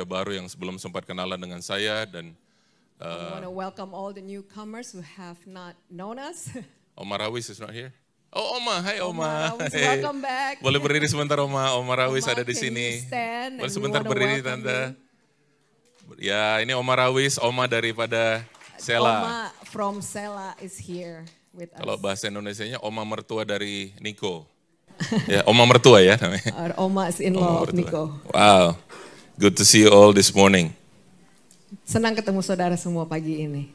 baru yang sebelum sempat kenalan dengan saya dan I want to welcome all the newcomers who have not known us. Oma Rawis is not here. Oh Oma, hai Oma. Oma Rawis, Hey. welcome back. Boleh berdiri sebentar Oma. Oma Rawis Oma, ada di can sini. you stand? Boleh And we sebentar wanna berdiri welcome Tante. Ya, ini Oma Rawis, Oma daripada Sela. Oma from Sela is here with us. Kalau bahasa Indonesianya Oma mertua dari Niko. Ya, Oma mertua ya namanya. Our Oma is in-law of mertua. Nico. Wow. Good to see you all this morning. Senang ketemu saudara semua pagi ini.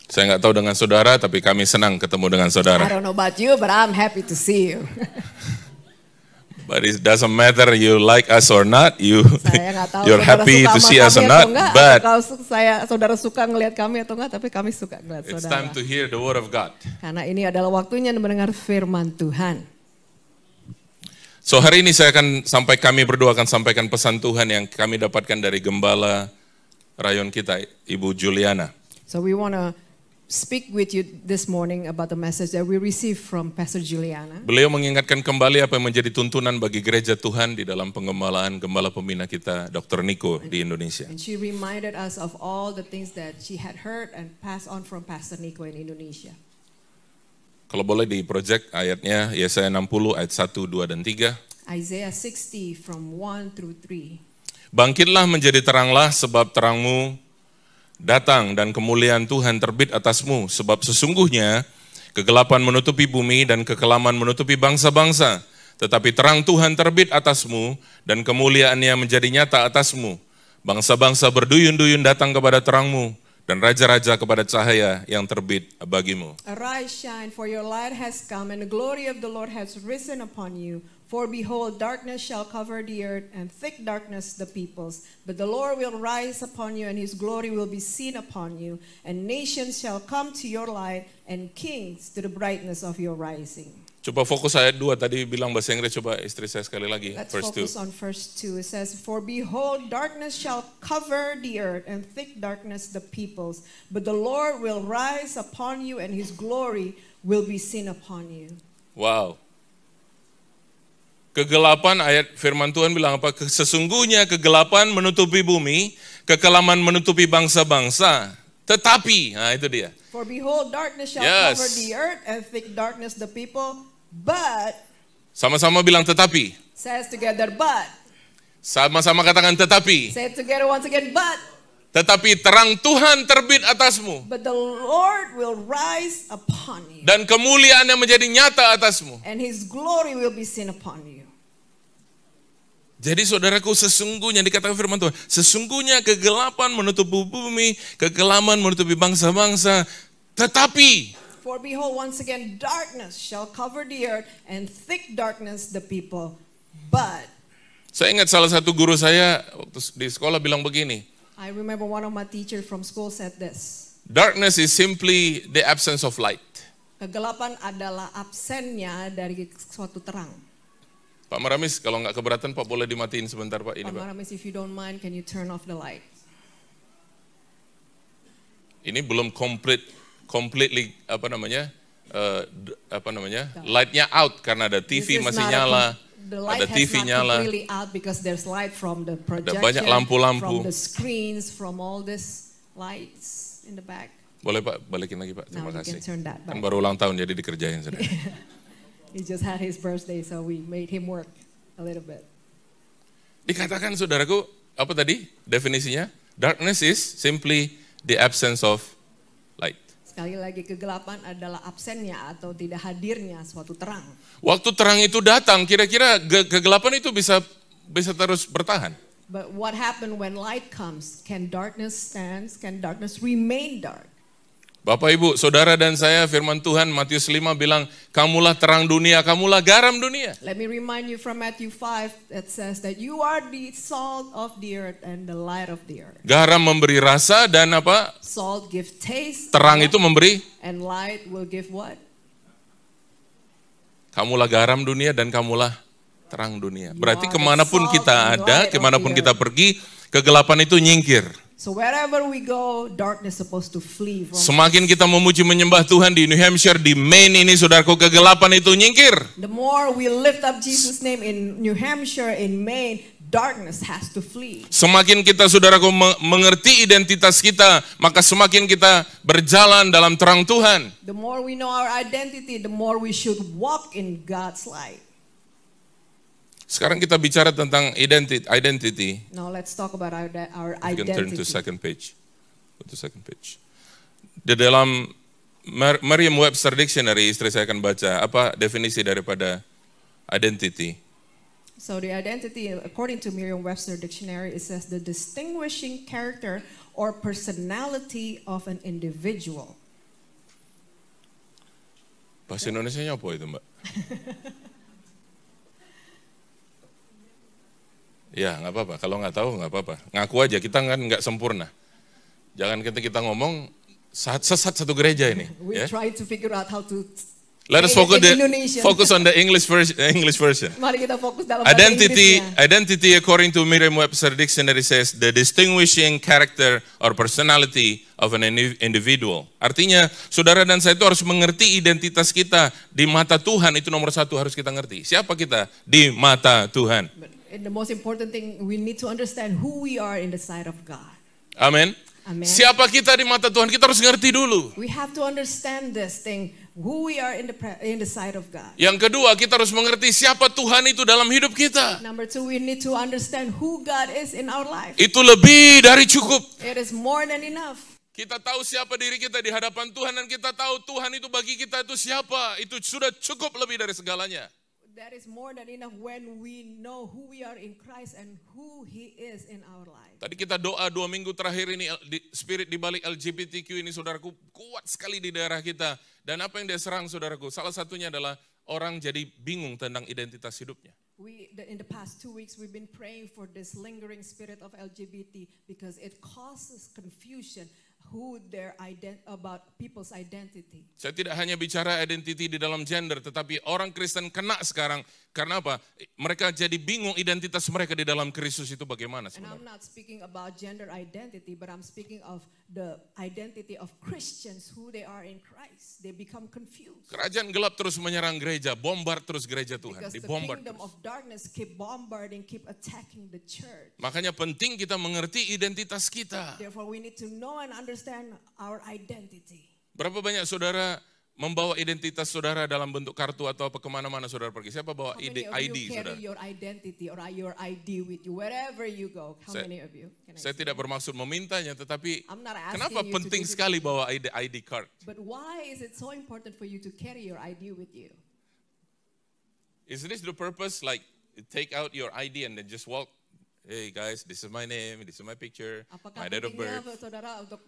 Saya nggak tahu dengan saudara, tapi kami senang ketemu dengan I saudara. don't know about you, but I'm happy to see you. But it doesn't matter you like us or not, Saya nggak tahu you're saudara happy suka to sama see us or kami not, atau enggak, but atau kalau saudara suka ngelihat kami atau enggak, tapi kami suka ngelihat it's saudara. time to hear the word of God. Karena ini adalah waktunya mendengar firman Tuhan. So hari ini kami berdua akan sampaikan pesan Tuhan yang kami dapatkan dari gembala rayon kita, Ibu Juliana. So we want to speak with you this morning about the message that we received from Pastor Juliana. Beliau mengingatkan kembali apa yang menjadi tuntunan bagi gereja Tuhan di dalam pengembalaan gembala pembina kita, Dr. Niko di Indonesia. And she reminded us of all the things that she had heard and passed on from Pastor Nico in Indonesia. Kalau boleh di project ayatnya, Yesaya 60 ayat 1, 2, dan 3. Isaiah 60 from 1 through 3. Bangkitlah menjadi teranglah sebab terangmu datang dan kemuliaan Tuhan terbit atasmu. Sebab sesungguhnya kegelapan menutupi bumi dan kekelaman menutupi bangsa-bangsa. Tetapi terang Tuhan terbit atasmu dan kemuliaannya menjadi nyata atasmu. Bangsa-bangsa berduyun-duyun datang kepada terangmu dan raja-raja kepada cahaya yang terbit bagimu. Arise, shine, for your light has come, and the glory of the Lord has risen upon you. For behold, darkness shall cover the earth, and thick darkness the peoples. But the Lord will rise upon you, and his glory will be seen upon you. And nations shall come to your light, and kings to the brightness of your rising. Coba fokus ayat 2, tadi bilang bahasa Inggris, coba istri saya sekali lagi. Let's Verse 2. focus on verse 2. It says, For behold, darkness shall cover the earth, and thick darkness the peoples. But the Lord will rise upon you, and his glory will be seen upon you. Wow. Kegelapan, ayat firman Tuhan bilang apa? Sesungguhnya kegelapan menutupi bumi, kekelaman menutupi bangsa-bangsa. Tetapi, nah itu dia. For behold, darkness shall Yes. cover the earth, and thick darkness the people. But, Sama-sama bilang tetapi. says together, but. Sama-sama katakan tetapi. Say it together once again, but. Tetapi terang Tuhan terbit atasmu. But the Lord will rise upon you, Dan kemuliaannya menjadi nyata atasmu. and his glory will be seen upon you. Jadi saudaraku, sesungguhnya dikatakan firman Tuhan, sesungguhnya kegelapan menutupi bumi, kekelaman menutupi bangsa-bangsa, tetapi For behold, once again, darkness shall cover the earth, and thick darkness the people. But, saya ingat salah satu guru saya waktu di sekolah bilang begini, I remember one of my teachers from school said this. darkness is simply the absence of light. Kegelapan adalah absennya dari suatu terang. Pak Maramis, kalau nggak keberatan Pak boleh dimatiin sebentar Pak ini Pak Pak. Maramis, if you don't mind, can you turn off the light? Ini belum completely lightnya out karena ada TV This is masih not nyala, the light ada has TV not nyala. completely out because there's light from the projection, banyak lampu-lampu. from the screens, from all these lights in the back. Boleh Pak balikin lagi Pak, terima Now you kasih. can turn that Kan back. baru ulang tahun jadi dikerjain sudah. He just had his birthday, so we made him work a little bit. Dikatakan saudaraku, apa tadi definisinya? Darkness is simply the absence of light. Sekali lagi, kegelapan adalah absennya atau tidak hadirnya suatu terang. Waktu terang itu datang, kira-kira kegelapan itu bisa terus bertahan. But what happened when light comes? Can darkness stand? Can darkness remain dark? Bapak Ibu, saudara dan saya, firman Tuhan Matius 5 bilang, kamulah terang dunia, kamulah garam dunia. Let me remind you from Matthew 5 that says that you are the salt of the earth and the light of the earth. Garam memberi rasa dan apa? Salt give taste. Terang itu memberi, And light will give what? kamulah garam dunia dan kamulah terang dunia. Berarti are the kemanapun salt kita and ada, light of kemanapun the kita earth. pergi, kegelapan itu nyingkir. So wherever we go, darkness supposed to flee from. Semakin kita memuji menyembah Tuhan di New Hampshire, di Maine ini saudaraku, kegelapan itu nyingkir. The more we lift up Jesus' name in New Hampshire, in Maine, darkness has to flee. Semakin kita, saudaraku, mengerti identitas kita, maka semakin kita berjalan dalam terang Tuhan. The more we know our identity, the more we should walk in God's light. Sekarang kita bicara tentang identity. Now let's talk about our You can turn to identity. second page. Go to second page. Di dalam Merriam-Webster Dictionary, istri saya akan baca apa definisi daripada identity. So the identity, according to Merriam-Webster Dictionary, it says the distinguishing character or personality of an individual. Bahasa Indonesianya apa itu, Mbak? Ya, nggak apa-apa. Kalau nggak tahu, nggak apa-apa. Ngaku aja, kita kan nggak sempurna. Jangan kita ngomong sesat satu gereja ini. We Ya. try to figure out how to Let us say it in Indonesian. focus on the English version. Mari kita fokus dalam bahasa Inggrisnya. Identity, according to Merriam-Webster Dictionary, says the distinguishing character or personality of an individual. Artinya, saudara dan saya itu harus mengerti identitas kita di mata Tuhan. Itu nomor satu harus kita ngerti. Siapa kita di mata Tuhan? And the most important thing, we need to understand who we are in the sight of God. Amin. Amen. Siapa kita di mata Tuhan? Kita harus ngerti dulu. We have to understand this thing, who we are in the sight of God. Yang kedua, kita harus mengerti siapa Tuhan itu dalam hidup kita. Number two, we need to understand who God is in our life. Itu lebih dari cukup. It is more than enough. Kita tahu siapa diri kita di hadapan Tuhan dan kita tahu Tuhan itu bagi kita itu siapa. Itu sudah cukup lebih dari segalanya. That is more than enough when we know who we are in Christ and who He is in our life. Tadi kita doa 2 minggu terakhir ini, spirit di balik LGBTQ ini saudaraku kuat sekali di daerah kita. Dan apa yang dia serang saudaraku? Salah satunya adalah orang jadi bingung tentang identitas hidupnya. In the past 2 weeks, we've been praying for this lingering spirit of LGBT because it causes confusion about people's identity. Saya tidak hanya bicara identity di dalam gender, tetapi orang Kristen kena sekarang. Karena apa? Mereka jadi bingung identitas mereka di dalam Kristus itu bagaimana And I'm sebenarnya. not speaking about gender identity, but I'm speaking of the identity of Christians, who they are in Christ. They become confused. Kerajaan gelap terus menyerang gereja, bombar terus gereja Tuhan, Because the dibombar kingdom terus. of darkness keep bombarding, keep attacking the church. Makanya penting kita mengerti identitas kita. Therefore, we need to know and understand our identity. Berapa banyak saudara membawa identitas saudara dalam bentuk kartu atau apa kemana-mana saudara pergi? Siapa bawa How many of ID you carry saudara? your identity or your ID with you wherever you go? How Saya- many of you? Can I Saya see? tidak bermaksud memintanya, tetapi I'm not asking kenapa you to penting do this. sekali bawa ID card? But why is it so important for you to carry your ID with you? Is this the purpose? Like take out your ID and then just walk. Hey guys, this is my name, this is my picture, Apakah my date of pentingnya birth. saudara untuk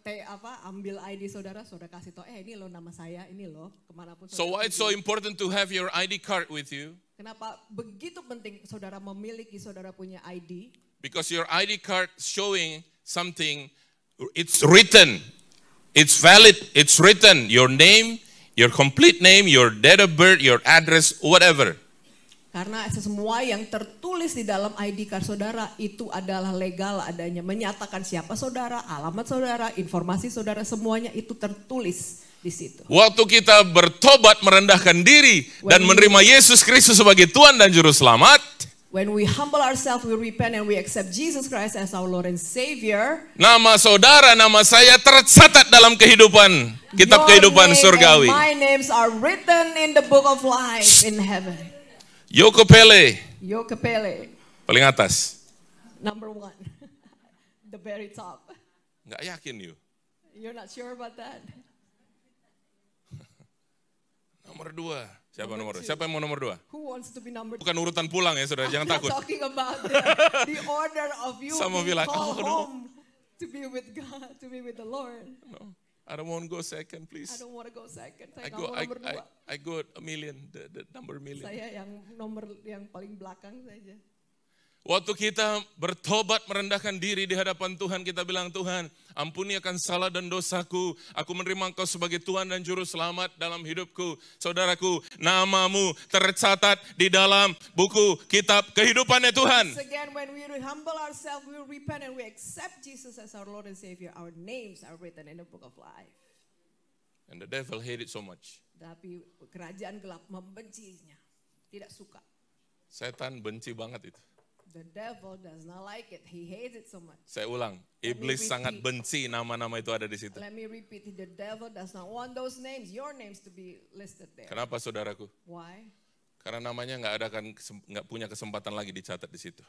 ambil ID saudara kasih tahu, ini loh nama saya, ini loh kemanapun So saudara why it's so pergi. important to have your ID card with you? Kenapa begitu penting saudara memiliki saudara punya ID? Because your ID card showing something, it's written, it's valid, it's written, your name, your complete name, your date of birth, your address, whatever. Karena semua yang tertulis di dalam ID card saudara itu adalah legal adanya. Menyatakan siapa saudara, alamat saudara, informasi saudara, semuanya itu tertulis di situ. Waktu kita bertobat merendahkan diri dan menerima Yesus Kristus sebagai Tuhan dan Juru Selamat, When we humble ourselves, we repent and we accept Jesus Christ as our Lord and Savior. nama saudara, nama saya tercatat dalam kehidupan, kitab Your kehidupan name surgawi. and my names are written in the book of life in heaven. Yokopele, Yokepele, paling atas. number 1. The very top. Nggak yakin you. You're not sure about that? Nomor 2. Siapa Number nomor 2? 2. Siapa yang mau nomor 2? Who wants to be number 2? Bukan urutan pulang ya saudara, jangan I'm not takut. talking about the order of you Some of being you like, called oh, no. home to be with God, to be with the Lord. No, I don't want to go second, I please. don't want to go second. Saya I nggak go, mau nomor 2. I go a million, the number million. Saya yang nomor yang paling belakang saja. Waktu kita bertobat merendahkan diri di hadapan Tuhan, kita bilang, Tuhan, ampuni akan salah dan dosaku. Aku menerima Engkau sebagai Tuhan dan Juru Selamat dalam hidupku. Saudaraku, namamu tercatat di dalam buku kitab kehidupannya Tuhan. Once again, when we humble ourselves, we repent and we accept Jesus as our Lord and Savior, our names are written in the book of life. And the devil hated so much. Tapi kerajaan gelap membencinya, tidak suka. Setan benci banget itu. The devil does not like it. He hates it so much. Saya ulang, Let me iblis sangat repeat. benci nama-nama itu ada di situ. Let me repeat. The devil does not want those names, your names, to be listed there. Kenapa saudaraku? Why? Karena namanya nggak punya kesempatan lagi dicatat di situ.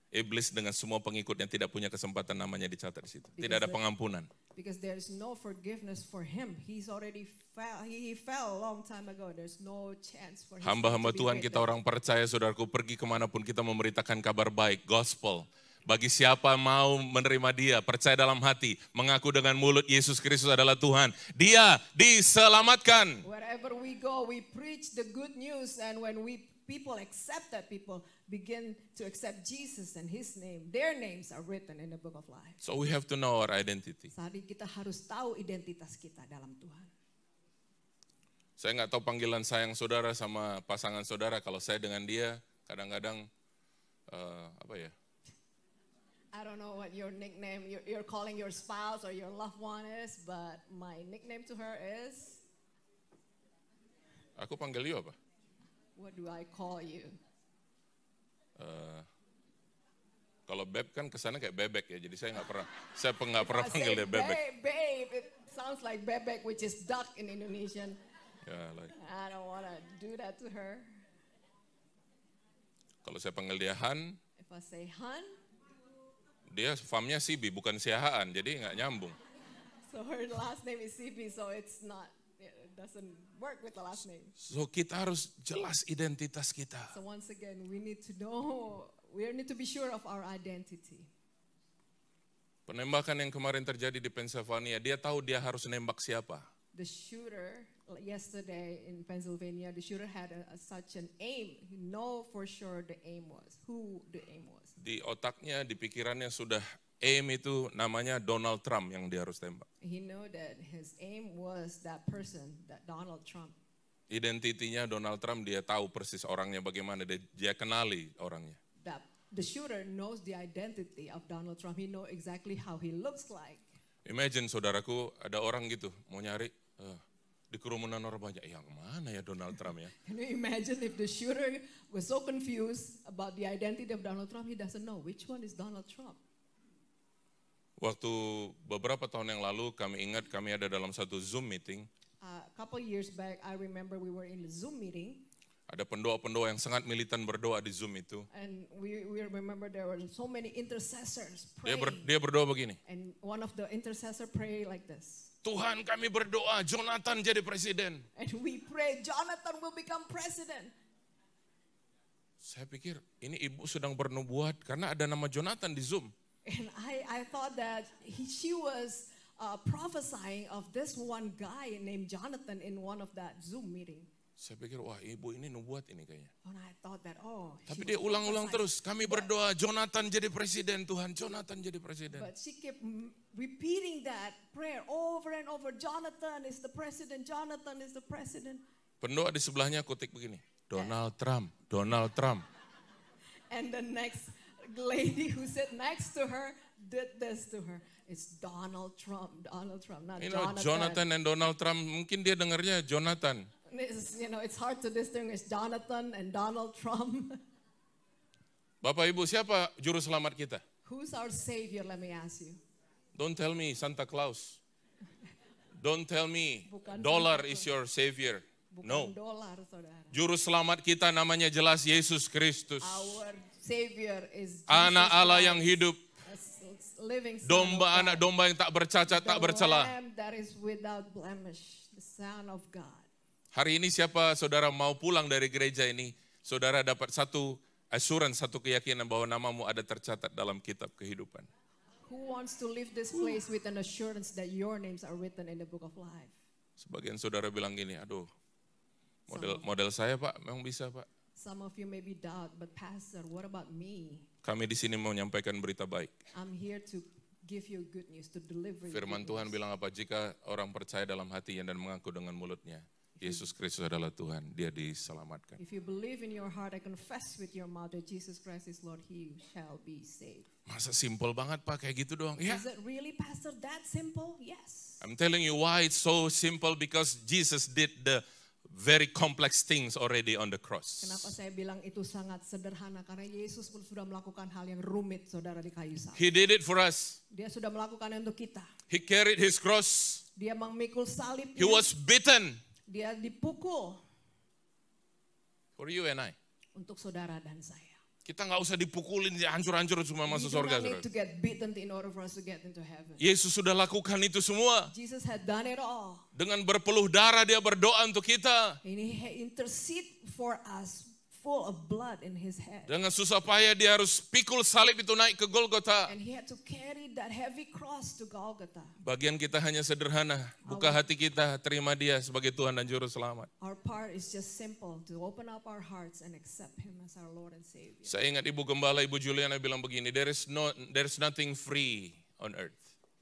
Iblis dengan semua pengikutnya tidak punya kesempatan namanya dicatat di situ. Tidak ada pengampunan. Because there's no forgiveness for him. He's already fell. He fell a long time ago. There's no chance for him. Hamba-hamba Tuhan kita orang percaya, saudaraku, pergi kemanapun kita memberitakan kabar baik, gospel. Bagi siapa mau menerima dia, percaya dalam hati, mengaku dengan mulut Yesus Kristus adalah Tuhan, dia diselamatkan. Wherever we go, we preach the good news, and when people accept that, people begin to accept Jesus and His name. Their names are written in the book of life. So we have to know our identity. Saat ini kita harus tahu identitas kita dalam Tuhan. Saya nggak tahu panggilan sayang saudara sama pasangan saudara. Kalau saya dengan dia, kadang-kadang apa ya? I don't know what your nickname you're calling your spouse or your loved one is, but my nickname to her is. Aku panggil you apa? What do I call you? Kalau beb kan kesannya kayak bebek ya, jadi saya nggak pernah I panggil say dia bebek. babe, it sounds like bebek, which is duck in Indonesian. Ya, like. I don't want to do that to her. Kalau saya panggil dia Han, If I say hun, dia famnya Sibi, bukan Siahaan, jadi nggak nyambung. so her last name is CP, so it doesn't work with the last name. So kita harus jelas identitas kita. So once again, we need to be sure of our identity. Penembakan yang kemarin terjadi di Pennsylvania, dia tahu dia harus nembak siapa. The shooter yesterday in Pennsylvania, the shooter had such an aim. He know for sure who the aim was. Di otaknya, di pikirannya sudah aim itu namanya Donald Trump yang dia harus tembak. He know that his aim was that person, that Donald Trump. Identitinya Donald Trump, dia tahu persis orangnya bagaimana, dia kenali orangnya. That the shooter knows the identity of Donald Trump. He know exactly how he looks like. Imagine saudaraku, ada orang gitu mau nyari di kerumunan orang banyak, yang mana ya Donald Trump ya? Can you imagine if the shooter was so confused about the identity of Donald Trump, he doesn't know which one is Donald Trump. Waktu beberapa tahun yang lalu kami ingat kami ada dalam satu Zoom meeting. A couple years back, I remember we were in the Zoom meeting. Ada pendoa-pendoa yang sangat militan berdoa di Zoom itu. And we remember there were so many intercessors praying. Dia berdoa begini. And one of the intercessor pray like this. Tuhan, kami berdoa Jonathan jadi presiden. And we pray Jonathan will become president. Saya pikir ini ibu sedang bernubuat karena ada nama Jonathan di Zoom. And I thought that she was prophesying of this one guy named Jonathan in one of that Zoom meeting. Saya pikir, wah ibu ini nubuat ini kayaknya. And I thought that, Tapi dia ulang-ulang terus, kami berdoa Jonathan jadi presiden, Tuhan Jonathan jadi presiden. But she kept repeating that prayer over and over. Jonathan is the president, Jonathan is the president. Pendoa di sebelahnya kutip begini, Donald Trump, Donald Trump. And the next lady who sat next to her did this to her. It's Donald Trump, not Jonathan. Jonathan and Donald Trump, mungkin dia dengarnya Jonathan. It's hard to distinguish Jonathan and Donald Trump. Bapak Ibu, siapa juru selamat kita? Who's our savior, let me ask you? Don't tell me Santa Claus. Don't tell me Bukan dollar Santa is your savior. Bukan No. dolar, saudara. Juru selamat kita namanya jelas Yesus Kristus. Our savior is Jesus Anak Allah Christ, yang hidup. a living son Domba of anak God. domba yang tak bercacat, tak The bercela. Lamb that is without blemish, the Son of God. Hari ini siapa saudara mau pulang dari gereja ini, saudara dapat satu assurance, satu keyakinan bahwa namamu ada tercatat dalam kitab kehidupan. Who wants to leave this place with an assurance that your names are written in the book of life? Sebagian saudara bilang gini, aduh, model saya Pak, memang bisa Pak. Some of you maybe doubt, but Pastor, what about me? Kami di sini mau menyampaikan berita baik. I'm here to give you good news, to deliver you Firman good Tuhan news. bilang apa? Jika orang percaya dalam hatinya dan mengaku dengan mulutnya, Yesus Kristus adalah Tuhan, dia diselamatkan. If you believe in your heart and confess with your mouth that Jesus Christ is Lord, he shall be saved. Masa simple banget Pak, kayak gitu doang? Ya, Is it really, Pastor, that simple? Yes. I'm telling you why it's so simple, because Jesus did the very complex things already on the cross. Kenapa saya bilang itu sangat sederhana? Karena Yesus pun sudah melakukan hal yang rumit, saudara, di kayu salib. He did it for us. Dia sudah melakukannya untuk kita. He carried his cross. Dia memikul salibnya. He was beaten Dia dipukul for you and I. untuk saudara dan saya. Kita nggak usah dipukulin, hancur-hancur semua masuk We do surga. not need Saudara. to get beaten in order for us to get into heaven. Yesus sudah lakukan itu semua. Jesus had done it all. Dengan berpeluh darah dia berdoa untuk kita. And he intercede for us, full of blood in his head. Dengan susah payah dia harus pikul salib itu naik ke Golgota. And he had to carry that heavy cross to Golgotha. Bagian kita hanya sederhana. Buka hati kita, terima dia sebagai Tuhan dan Juru Selamat. Our part is just simple, to open up our hearts and accept him as our Lord and Savior. Saya ingat Ibu Gembala, Ibu Juliana bilang begini, there's nothing free on earth.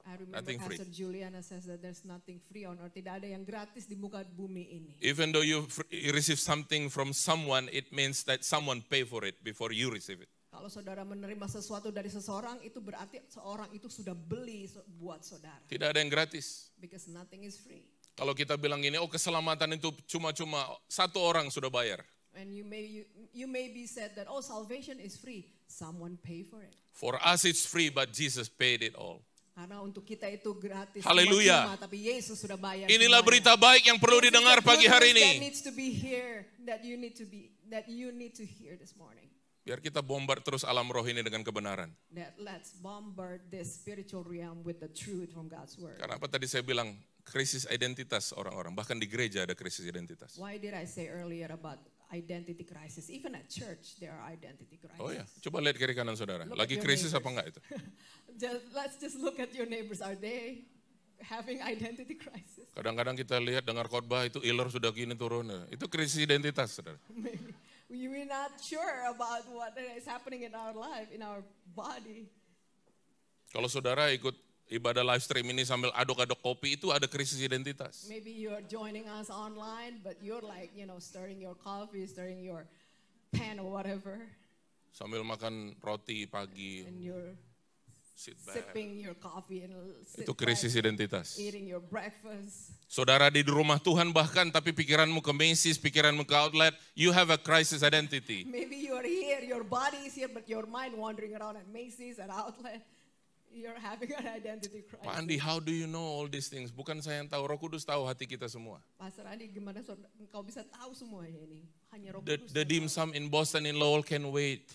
I remember Nothing free. Pastor Juliana says that there's nothing free on earth. Tidak ada yang gratis di muka bumi ini. Even though you receive something from someone, it means that someone pay for it before you receive it. Kalau saudara menerima sesuatu dari seseorang, itu berarti seorang itu sudah beli buat saudara. Tidak ada yang gratis. Because nothing is free. Kalau kita bilang gini, oh keselamatan itu cuma-cuma satu orang sudah bayar. And you may be said that, oh, salvation is free. Someone pay for it. For us it's free, but Jesus paid it all. Karena untuk kita itu gratis. Haleluya. Cuma, tapi Yesus sudah bayar. Inilah semuanya. berita baik yang perlu didengar pagi hari That ini. needs to be here, that you need to hear this morning. Biar kita bombard terus alam roh ini dengan kebenaran. That let's bombard this spiritual realm with the truth from God's word. Karena apa tadi saya bilang, krisis identitas orang-orang. Bahkan di gereja ada krisis identitas. Why did I say earlier about identity crisis? Even at church there are identity crisis. Oh ya, coba lihat kiri kanan saudara. Look Lagi at your krisis neighbors. apa enggak itu? Let's just look at your neighbors. Are they having identity crisis? Kadang-kadang kita lihat dengar khotbah itu iler sudah gini turun. Itu krisis identitas saudara. Maybe we're not sure about what is happening in our life, in our body. Kalau saudara ikut ibadah live stream ini sambil aduk-aduk kopi, itu ada krisis identitas. Maybe you're joining us online, but you're like, stirring your coffee, stirring your pan or whatever, Sambil makan roti pagi, and you're sit back. sipping your coffee and Itu krisis identitas. eating your breakfast. Saudara di rumah Tuhan bahkan, tapi pikiranmu ke Macy's, pikiranmu ke outlet, you have a crisis identity. Maybe you're here, your body is here, but your mind wandering around at Macy's, at outlet. You're having an identity crisis. Pak Andi, how do you know all these things? Bukan saya yang tahu, Roh Kudus tahu hati kita semua. Pastor Andi, gimana engkau bisa tahu semuanya ini? Hanya Roh The Kudus. dim sum in Boston, in Lowell can wait.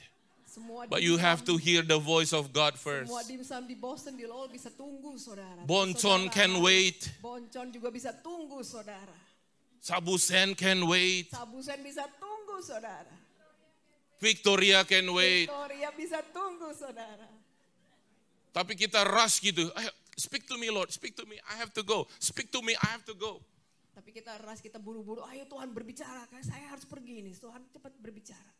Semua But you have to hear the voice of God first. Semua dimsum di Boston, di Lowell bisa tunggu, saudara. Bonchon can wait. Bonchon juga bisa tunggu, saudara. Sabusen can wait. Sabusen bisa tunggu, saudara. Victoria can wait. Victoria bisa tunggu, saudara. Tapi kita rush gitu. Ayo, speak to me Lord, speak to me, I have to go. Speak to me, I have to go. Tapi kita rush, kita buru-buru. Ayo Tuhan berbicara, kan saya harus pergi nih. Tuhan cepat berbicara.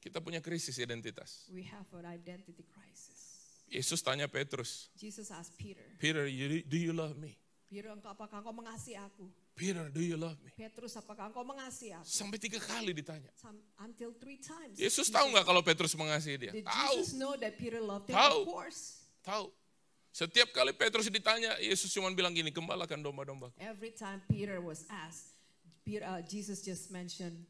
Kita punya krisis identitas. We have an identity crisis. Yesus tanya Petrus, Jesus asked Peter, Peter, do you love me? Peter, apakah engkau mengasihi aku? Peter, do you love me? Petrus, apakah engkau mengasihi aku? Sampai 3 kali ditanya. Until 3 times. Yesus tahu nggak kalau Petrus mengasihi dia? Did Tahu, Jesus know that Peter loved him? Tahu. Of course. tahu. Setiap kali Petrus ditanya, Yesus cuma bilang gini, gembalakan domba-dombaku. Every time Peter was asked, Jesus just mentioned,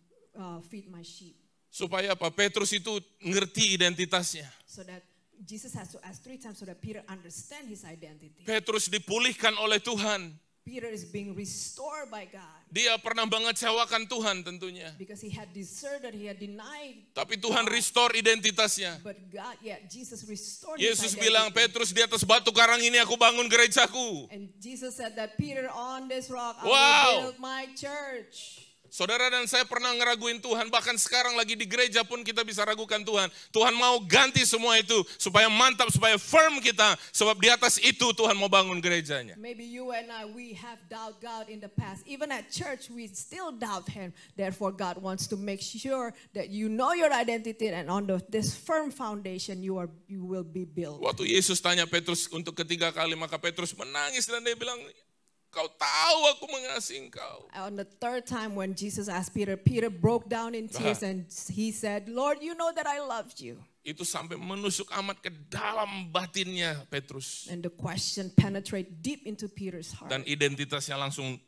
feed my sheep. Supaya apa? Petrus itu ngerti identitasnya. So that Jesus has to ask 3 times so that Peter understand his identity. Petrus dipulihkan oleh Tuhan. Peter is being restored by God. Dia pernah mengecewakan Tuhan tentunya. Because he had deserted, he had denied. Tapi Tuhan restore identitasnya. But God, Jesus restored his Yesus identity. bilang, Petrus, di atas batu karang ini aku bangun gerejaku. And Jesus said that Peter, on this rock I Wow. will build my church. Saudara dan saya pernah ngeraguin Tuhan, bahkan sekarang lagi di gereja pun kita bisa ragukan Tuhan. Tuhan mau ganti semua itu, supaya mantap, supaya firm kita. Sebab di atas itu Tuhan mau bangun gerejanya. Maybe you and I, we have doubt God in the past. Even at church, we still doubt Him. Therefore, God wants to make sure that you know your identity, and on this firm foundation, you will be built. Waktu Yesus tanya Petrus untuk ketiga kali, maka Petrus menangis dan dia bilang, Kau tahu aku mengasihi engkau. On the 3rd time when Jesus asked Peter, Peter broke down in tears and he said, Lord, you know that I loved you. Itu sampai menusuk amat ke dalam batinnya Petrus. And the question penetrated deep into Peter's heart. Dan identitasnya langsung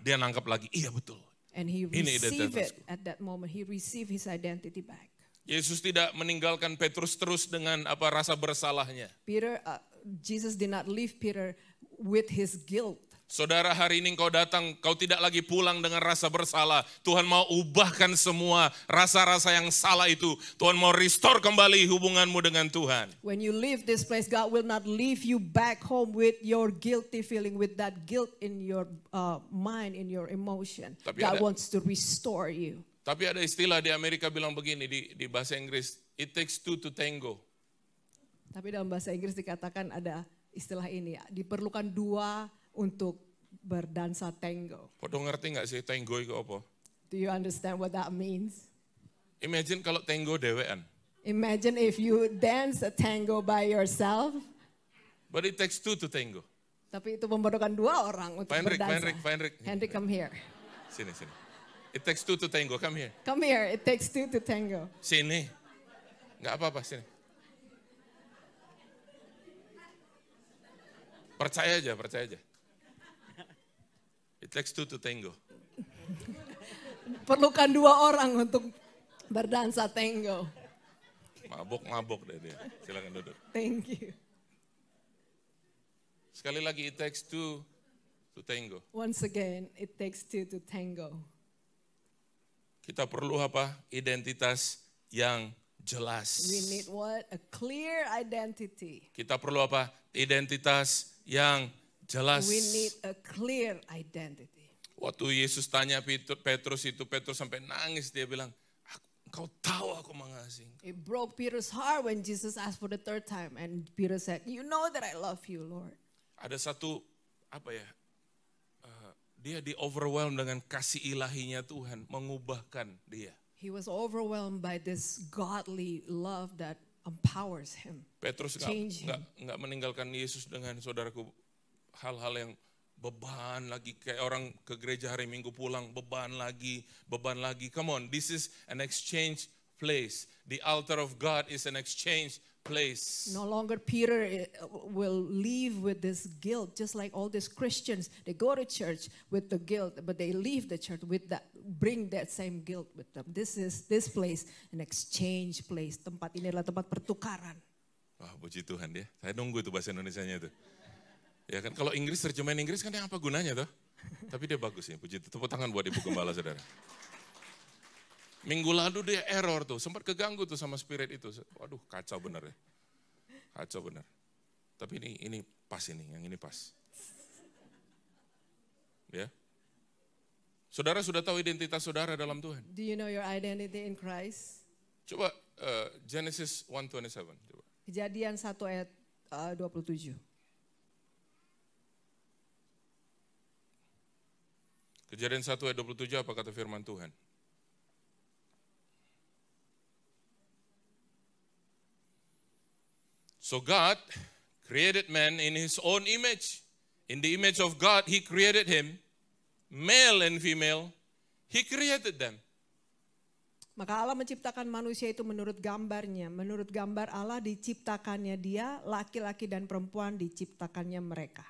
dia nangkap lagi. Iya betul. And he Ini received it identitasku. at that moment. He received his identity back. Yesus tidak meninggalkan Petrus terus dengan rasa bersalahnya. Jesus did not leave Peter with his guilt. Saudara, hari ini kau datang, kau tidak lagi pulang dengan rasa bersalah. Tuhan mau ubahkan semua rasa-rasa yang salah itu. Tuhan mau restore kembali hubunganmu dengan Tuhan. When you leave this place, God will not leave you back home with your guilty feeling, with that guilt in your mind, in your emotion. God wants to restore you. Tapi ada istilah di Amerika bilang begini, di bahasa Inggris, it takes two to tango. Tapi dalam bahasa Inggris dikatakan ada istilah ini, diperlukan dua untuk berdansa tango. Podo ngerti nggak sih tango itu apa? Do you understand what that means? Imagine kalau tango dewean. Imagine if you dance a tango by yourself. But it takes two to tango. Tapi itu memerlukan dua orang untuk berdansa. Hendrik, come here. Sini. It takes two to tango, come here. Come here, it takes two to tango. Sini. Nggak apa-apa, sini. Percaya aja. It takes two to tango. Perlukan dua orang untuk berdansa tango. Mabok deh dia. Silakan duduk. Thank you. Sekali lagi, it takes two to tango. Once again, it takes two to tango. Kita perlu apa? Identitas yang jelas. We need what? A clear identity. Kita perlu apa? Identitas yang jelas. We need a clear identity. Waktu Yesus tanya Petrus sampai nangis, dia bilang, engkau tahu aku mengasihi. It broke Peter's heart when Jesus asked for the third time, and Peter said, "You know that I love you, Lord." Ada satu dia di-overwhelm dengan kasih ilahinya Tuhan, mengubahkan dia. He was overwhelmed by this godly love that empowers him. Petrus nggak meninggalkan Yesus dengan saudaraku hal-hal yang beban lagi, kayak orang ke gereja hari Minggu pulang beban lagi. Come on, this is an exchange place. The altar of God is an exchange place. No longer Peter will leave with this guilt, just like all these Christians. They go to church with the guilt, but they leave the church with that, bring that same guilt with them. This place, an exchange place. Tempat ini adalah tempat pertukaran. Wah, puji Tuhan ya. Saya nunggu itu bahasa Indonesianya itu. Ya kan, kalau Inggris, terjemahan Inggris kan yang apa gunanya tuh? Tapi dia bagus ya, puji Tuhan. Tepuk tangan buat Ibu Gembala, saudara. Minggu lalu dia error tuh, sempat keganggu tuh sama spirit itu. Waduh, kacau bener ya. Kacau bener. Tapi ini pas yang ini pas. Ya. Saudara sudah tahu identitas saudara dalam Tuhan? Do you know your identity in Christ? Coba Genesis 1:27 coba. Kejadian 1 ayat 27. Kejadian 1 ayat 27 apa kata firman Tuhan? So God created man in his own image. In the image of God, he created him. Male and female, he created them. Maka Allah menciptakan manusia itu menurut gambarnya. Menurut gambar Allah diciptakannya dia, laki-laki dan perempuan diciptakannya mereka.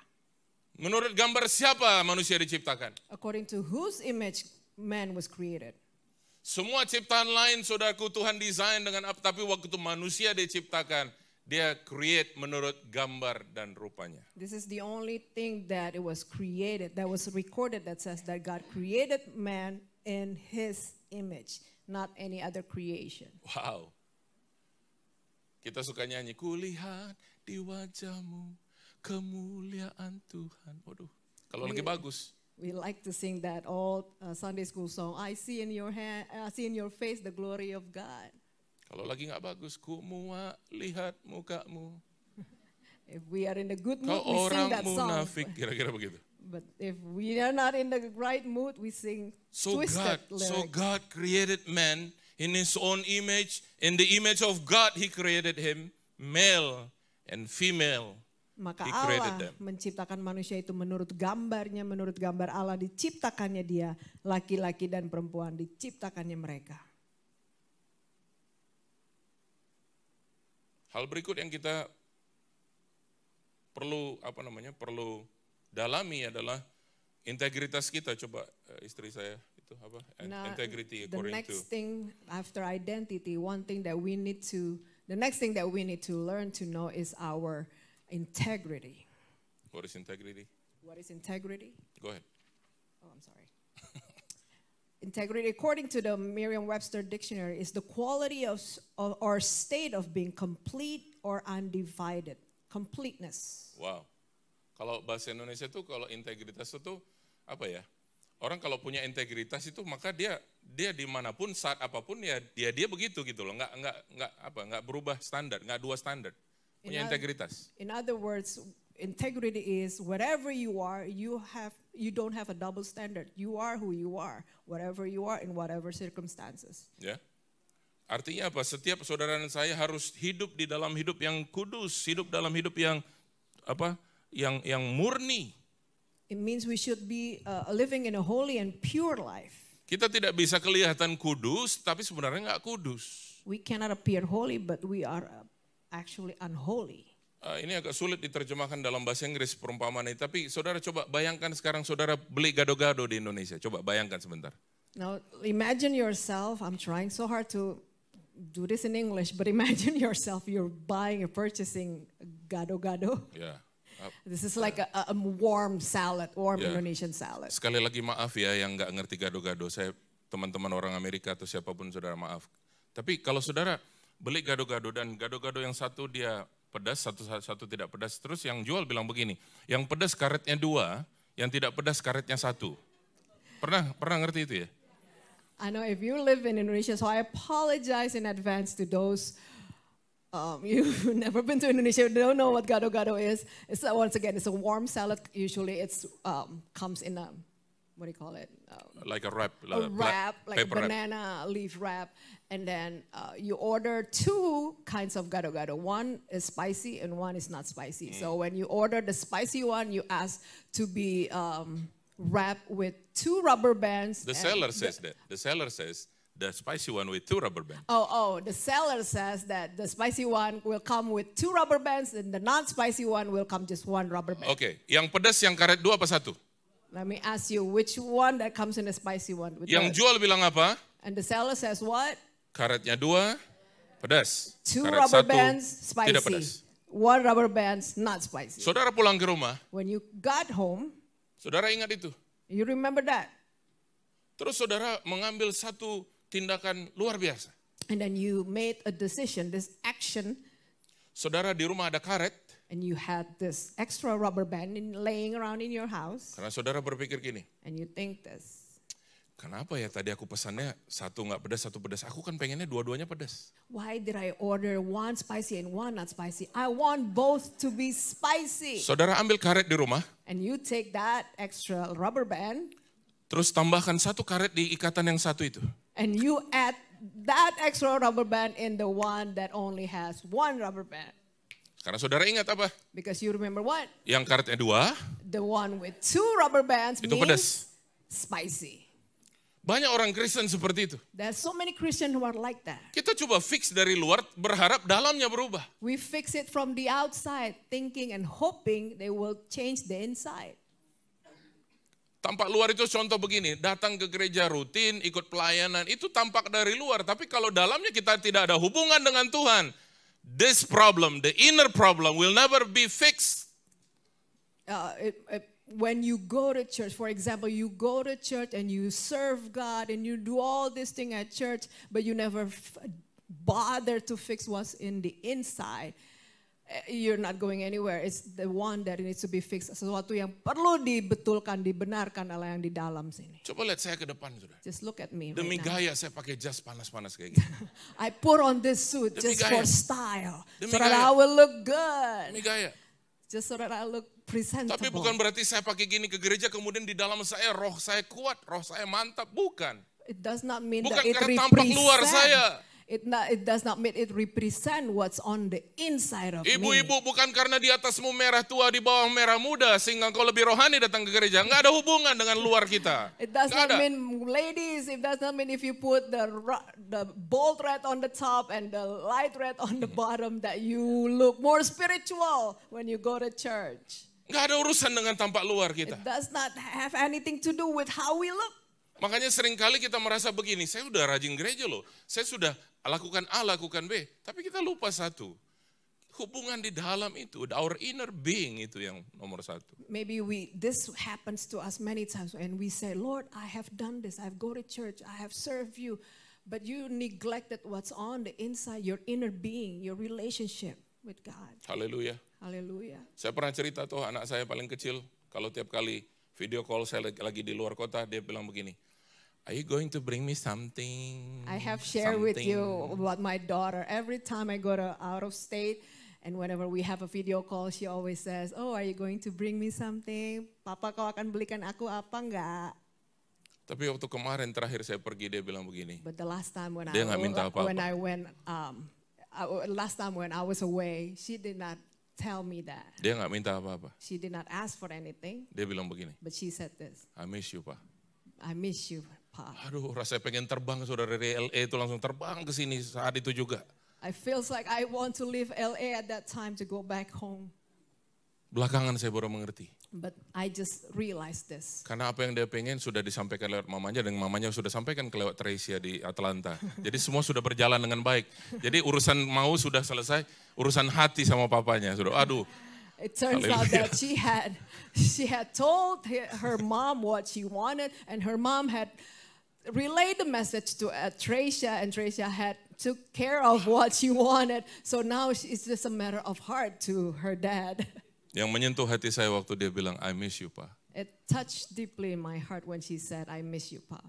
Menurut gambar siapa manusia diciptakan? According to whose image man was created. Semua ciptaan lain, saudaraku, Tuhan desain dengan apa? Tapi waktu itu manusia diciptakan, dia create menurut gambar dan rupanya. This is the only thing that it was created, that was recorded, that says that God created man in his image, not any other creation. Wow. Kita suka nyanyi, kulihat di wajahmu kemuliaan Tuhan. Waduh, kalau lagi bagus. We like to sing that old Sunday school song. I see in your hand, I see in your face the glory of God. Kalau lagi nggak bagus, lihat mukamu. If we are in the good mood, Kau we sing orang that song. munafik, kira-kira begitu. But if we are not in the right mood, we sing twisted lyrics. So God created man in his own image. In the image of God, he created him, male and female. Maka Allah menciptakan manusia itu menurut gambarnya, menurut gambar Allah diciptakannya dia, laki-laki dan perempuan diciptakannya mereka. Hal berikut yang kita perlu perlu dalami adalah integritas kita. Coba istri saya Itu apa? Now, Integrity the according to. next thing after identity, the next thing that we need to learn to know is our integrity. What is integrity? What is integrity? Go ahead. Oh, I'm sorry. Integrity, according to the Merriam-Webster dictionary, is the quality of or state of being complete or undivided. Completeness. Wow. Kalau bahasa Indonesia tuh kalau integritas itu apa ya? Orang kalau punya integritas itu maka dia dimanapun saat apapun ya dia begitu gitu loh. Nggak berubah standar, nggak dua standar. Punya integritas. In other words, integrity is whatever you are, you don't have a double standard. You are who you are, whatever you are in whatever circumstances. Ya. Artinya apa? Setiap saudara dan saya harus hidup di dalam hidup yang kudus, hidup dalam hidup yang apa? Yang murni. It means we should be living in a holy and pure life. Kita tidak bisa kelihatan kudus, tapi sebenarnya nggak kudus. We cannot appear holy, but we are actually unholy. Ini agak sulit diterjemahkan dalam bahasa Inggris perumpamaan ini, tapi saudara coba bayangkan sekarang saudara beli gado-gado di Indonesia. Coba bayangkan sebentar. Now imagine yourself, I'm trying so hard to do this in English, but imagine yourself, you're purchasing gado-gado. Ya. This is like a warm salad, Yeah. Indonesian salad. Sekali lagi maaf ya yang nggak ngerti gado-gado. Saya teman-teman orang Amerika atau siapapun saudara maaf. Tapi kalau saudara beli gado-gado dan gado-gado yang satu dia pedas, satu tidak pedas. Terus yang jual bilang begini, yang pedas karetnya 2, yang tidak pedas karetnya 1. Pernah ngerti itu ya? I know if you live in Indonesia, so I apologize in advance to those you've never been to Indonesia, don't know what gado-gado is. It's once again, it's a warm salad. Usually, it's comes in a what do you call it? Like a wrap, Like a banana leaf wrap, and then you order 2 kinds of gado-gado. One is spicy and one is not spicy. So when you order the spicy one, you ask to be wrapped with 2 rubber bands. The seller says that. The seller says the spicy one with 2 rubber bands. The seller says that the spicy one will come with 2 rubber bands and the non-spicy one will come just 1 rubber band. Oke, yang pedas yang karet 2 apa 1? Let me ask you, which one that comes in the spicy one? Yang jual bilang apa? And the seller says what? Karetnya 2, pedas. 2 Karet rubber 1, bands, tidak spicy. pedas. 1 rubber bands, not spicy. Saudara pulang ke rumah, When you got home, saudara ingat itu. you remember that. Terus saudara mengambil satu tindakan luar biasa. And then you made a decision, this action, Saudara di rumah ada karet. and you had this extra rubber band laying around in your house, Karena saudara berpikir gini, and you think this, kenapa ya tadi aku pesannya 1 nggak pedas, 1 pedas. Aku kan pengennya dua-duanya pedas. why did I order 1 spicy and 1 not spicy? I want both to be spicy. Saudara ambil karet di rumah, And you take that extra rubber band, terus tambahkan 1 karet di ikatan yang 1 itu. and you add that extra rubber band in the one that only has 1 rubber band. Karena saudara ingat apa? Because you remember what? Yang karetnya 2, The one with 2 rubber bands itu means pedas. spicy. Banyak orang Kristen seperti itu. There's so many Christians who are like that. Kita coba fix dari luar, berharap dalamnya berubah. We fix it from the outside, thinking and hoping they will change the inside. Tampak luar itu contoh begini, datang ke gereja rutin, ikut pelayanan, itu tampak dari luar. Tapi kalau dalamnya kita tidak ada hubungan dengan Tuhan, this problem, the inner problem will never be fixed. When you go to church, for example, you go to church and you serve God and you do all this thing at church, but you never bother to fix what's in the inside. You're not going anywhere. It's the one that needs to be fixed. Sesuatu yang perlu dibetulkan, dibenarkan oleh yang di dalam sini. Coba lihat saya ke depan, saudara. Just look at me Demi right now. gaya saya pakai jas panas-panas kayak gini. I put on this suit Demi just gaya. for style, Demi so that gaya. I will look good, Demi gaya. just so that I look presentable. Tapi bukan berarti saya pakai gini ke gereja kemudian di dalam saya roh saya kuat, roh saya mantap. Bukan. It does not mean Bukan that it karena tampak luar saya. It does not mean it represent what's on the inside of me. Ibu-ibu bukan karena di atasmu merah tua, di bawah merah muda, sehingga kau lebih rohani datang ke gereja. Nggak ada hubungan dengan luar kita. It does Nggak not ada. mean, ladies, it does not mean if you put the bold red on the top and the light red on the bottom that you look more spiritual when you go to church. Nggak ada urusan dengan tampak luar kita. It does not have anything to do with how we look. Makanya seringkali kita merasa begini, saya udah rajin gereja loh, saya sudah lakukan A, lakukan B. Tapi kita lupa satu, hubungan di dalam itu, our inner being itu yang nomor satu. Maybe this happens to us many times and we say, Lord, I have done this, I've go to church, I have served you. But you neglected what's on the inside, your inner being, your relationship with God. Haleluya. Hallelujah. Saya pernah cerita tuh anak saya paling kecil, kalau tiap kali video call saya lagi di luar kota, dia bilang begini, are you going to bring me something? I have shared with you about my daughter. Every time I go to out of state, and whenever we have a video call, she always says, oh, are you going to bring me something? Papa, kau akan belikan aku apa enggak? Tapi waktu kemarin terakhir saya pergi, dia bilang begini. But the last time when Dia nggak minta apa-apa. last time when I was away, she did not tell me that. Dia nggak minta apa-apa. She did not ask for anything. Dia bilang begini. But she said this. I miss you, Pak. I miss you, Pa. Aduh, rasanya pengen terbang, saudara, dari LA itu langsung terbang ke sini saat itu juga. I feels like I want to leave LA at that time to go back home. Belakangan saya baru mengerti. But I just realized this. Karena apa yang dia pengen sudah disampaikan lewat mamanya dan mamanya sudah sampaikan ke lewat Tracia di Atlanta. Jadi semua sudah berjalan dengan baik. Jadi urusan mau sudah selesai, urusan hati sama papanya sudah. Aduh. It turns out that she had told her mom what she wanted, and her mom had relayed the message to Tracia, and Tracia had took care of what she wanted. So now it's just a matter of heart to her dad. Yang menyentuh hati saya waktu dia bilang, I miss you, Pa. It touched deeply in my heart when she said, I miss you, Pa.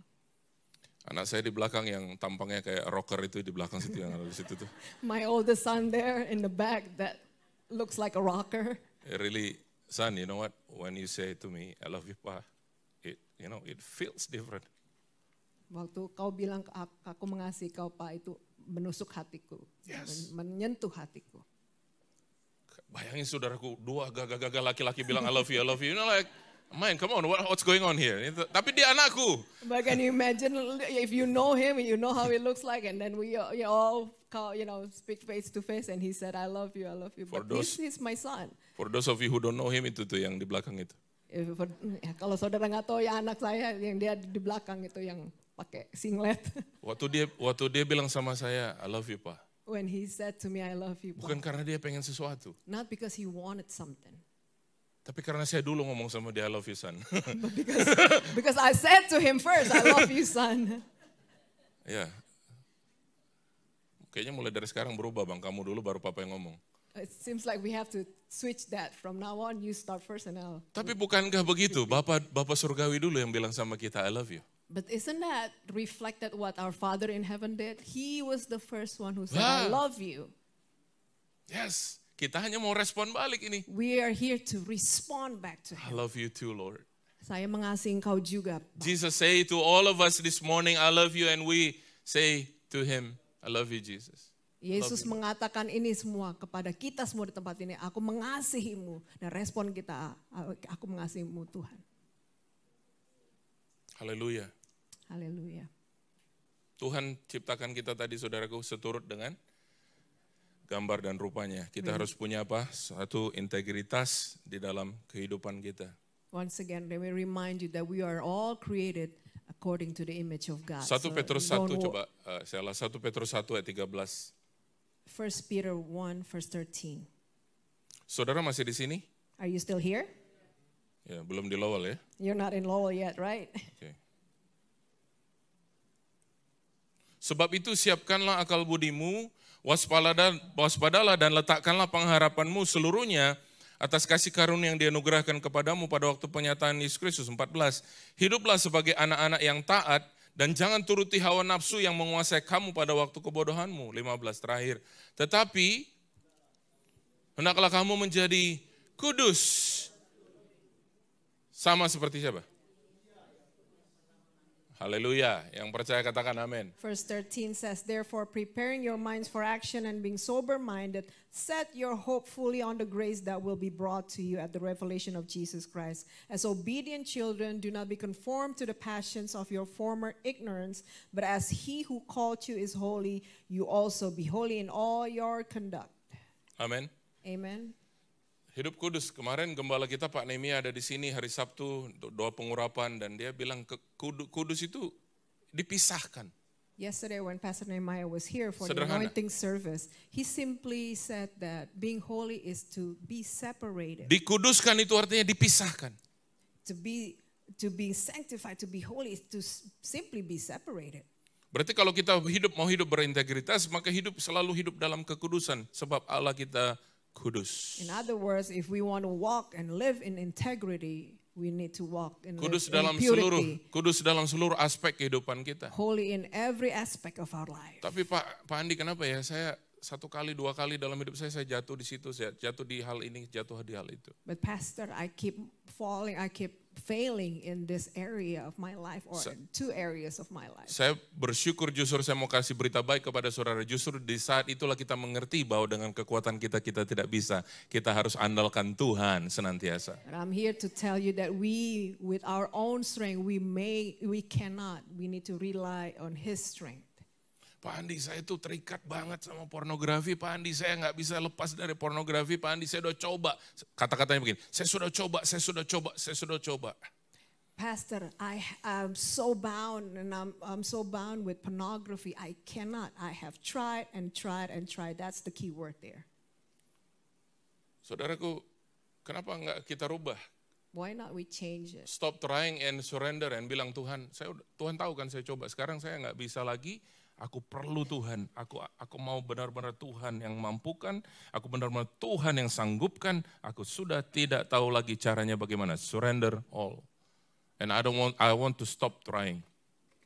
Anak saya di belakang yang tampangnya kayak rocker itu di belakang situ yang ada di situ tuh. My oldest son there in the back that looks like a rocker. Really, son, you know what? When you say to me, I love you, Pa, it feels different. Waktu kau bilang aku mengasihi kau, Pa, itu menusuk hatiku, Yes. menyentuh hatiku. Bayangin saudaraku, dua gagah-gagah laki-laki bilang I love you. You know, like, man, come on, what's going on here? Tapi dia anakku. But can you imagine if you know him, you know how he looks like, and then we all speak face to face, and he said, I love you. But he's my son. For those of you who don't know him, itu tuh yang di belakang itu. Kalau saudara nggak tahu ya anak saya yang dia di belakang itu yang pakai singlet. Waktu dia bilang sama saya, I love you, Pa. When he said to me, I love you, Pa. Bukan karena dia pengen sesuatu. Not because he wanted something. Tapi karena saya dulu ngomong sama dia, I love you, son. But because I said to him first, I love you, son. Ya. Kayaknya mulai dari sekarang berubah, Bang. Kamu dulu baru Papa yang ngomong. It seems like we have to switch that. From now on, you start first and I'll. Tapi bukankah begitu? Bapak surgawi dulu yang bilang sama kita, I love you. But isn't that reflected what our Father in heaven did? He was the first one who said, I love you. Yes, kita hanya mau respon balik ini. We are here to respond back to I him. love you too, Lord. Saya mengasihi engkau juga, Pak. Jesus say to all of us this morning, I love you, and we say to him, I love you, Jesus. Yesus mengatakan ini semua kepada kita semua di tempat ini. Aku mengasihimu. Dan respon kita, aku mengasihimu Tuhan. Haleluya. Haleluya. Tuhan ciptakan kita tadi, saudaraku, seturut dengan gambar dan rupanya. Kita harus punya apa? Satu integritas di dalam kehidupan kita. Once again, let me remind you that we are all created according to the image of God. 1 Petrus 1, coba saya 1 Petrus 1 ayat 13. 1 Peter 1 verse 13. Saudara masih di sini? Are you still here? Ya, belum di Lowell ya. You're not in Lowell yet, right? Okay. Sebab itu siapkanlah akal budimu, waspadalah dan letakkanlah pengharapanmu seluruhnya atas kasih karunia yang dianugerahkan kepadamu pada waktu penyataan Yesus Kristus. 14. Hiduplah sebagai anak-anak yang taat dan jangan turuti hawa nafsu yang menguasai kamu pada waktu kebodohanmu. 15 terakhir. Tetapi hendaklah kamu menjadi kudus. Sama seperti siapa? Haleluya. Yang percaya katakan amin. Verse 13 says, therefore preparing your minds for action and being sober-minded, set your hope fully on the grace that will be brought to you at the revelation of Jesus Christ. As obedient children, do not be conformed to the passions of your former ignorance, but as he who called you is holy, you also be holy in all your conduct. Amin. Amen. Hidup kudus. Kemarin gembala kita Pak Nehemia ada di sini hari Sabtu untuk doa pengurapan dan dia bilang kudus itu dipisahkan. Yesterday when Pastor Nehemiah was here for the Sederhana. anointing service, he simply said that being holy is to be separated. Dikuduskan itu artinya dipisahkan. To be sanctified, to be holy is to simply be separated. Berarti kalau kita mau hidup berintegritas, maka selalu hidup dalam kekudusan sebab Allah kita kudus. In other words, if we want to walk and live in integrity, we need to walk in Kudus purity. Kudus dalam seluruh aspek kehidupan kita. Holy in every aspect of our life. Tapi Pak Andi, kenapa ya saya 1 kali 2 kali dalam hidup saya jatuh di situ, saya jatuh di hal ini, jatuh di hal itu. But Pastor, I keep falling, I keep failing in this area of my life or 2 areas of my life. Saya bersyukur justru saya mau kasih berita baik kepada saudara. Justru di saat itulah kita mengerti bahwa dengan kekuatan kita tidak bisa. Kita harus andalkan Tuhan senantiasa. And I'm here to tell you that we, with our own strength, we cannot. We need to rely on His strength. Pak Andi, saya tuh terikat banget sama pornografi. Pak Andi, saya nggak bisa lepas dari pornografi. Pak Andi, saya udah coba. Kata-katanya begini, saya sudah coba. Pastor, I'm so bound, and I'm so bound with pornography. I cannot. I have tried and tried and tried. That's the key word there. Saudaraku, kenapa nggak kita rubah? Why not we change it? Stop trying and surrender and bilang Tuhan tahu kan saya coba. Sekarang saya nggak bisa lagi. Aku perlu Tuhan, aku mau benar-benar Tuhan yang mampukan, aku benar-benar Tuhan yang sanggupkan, aku sudah tidak tahu lagi caranya bagaimana, surrender all. And I want to stop trying.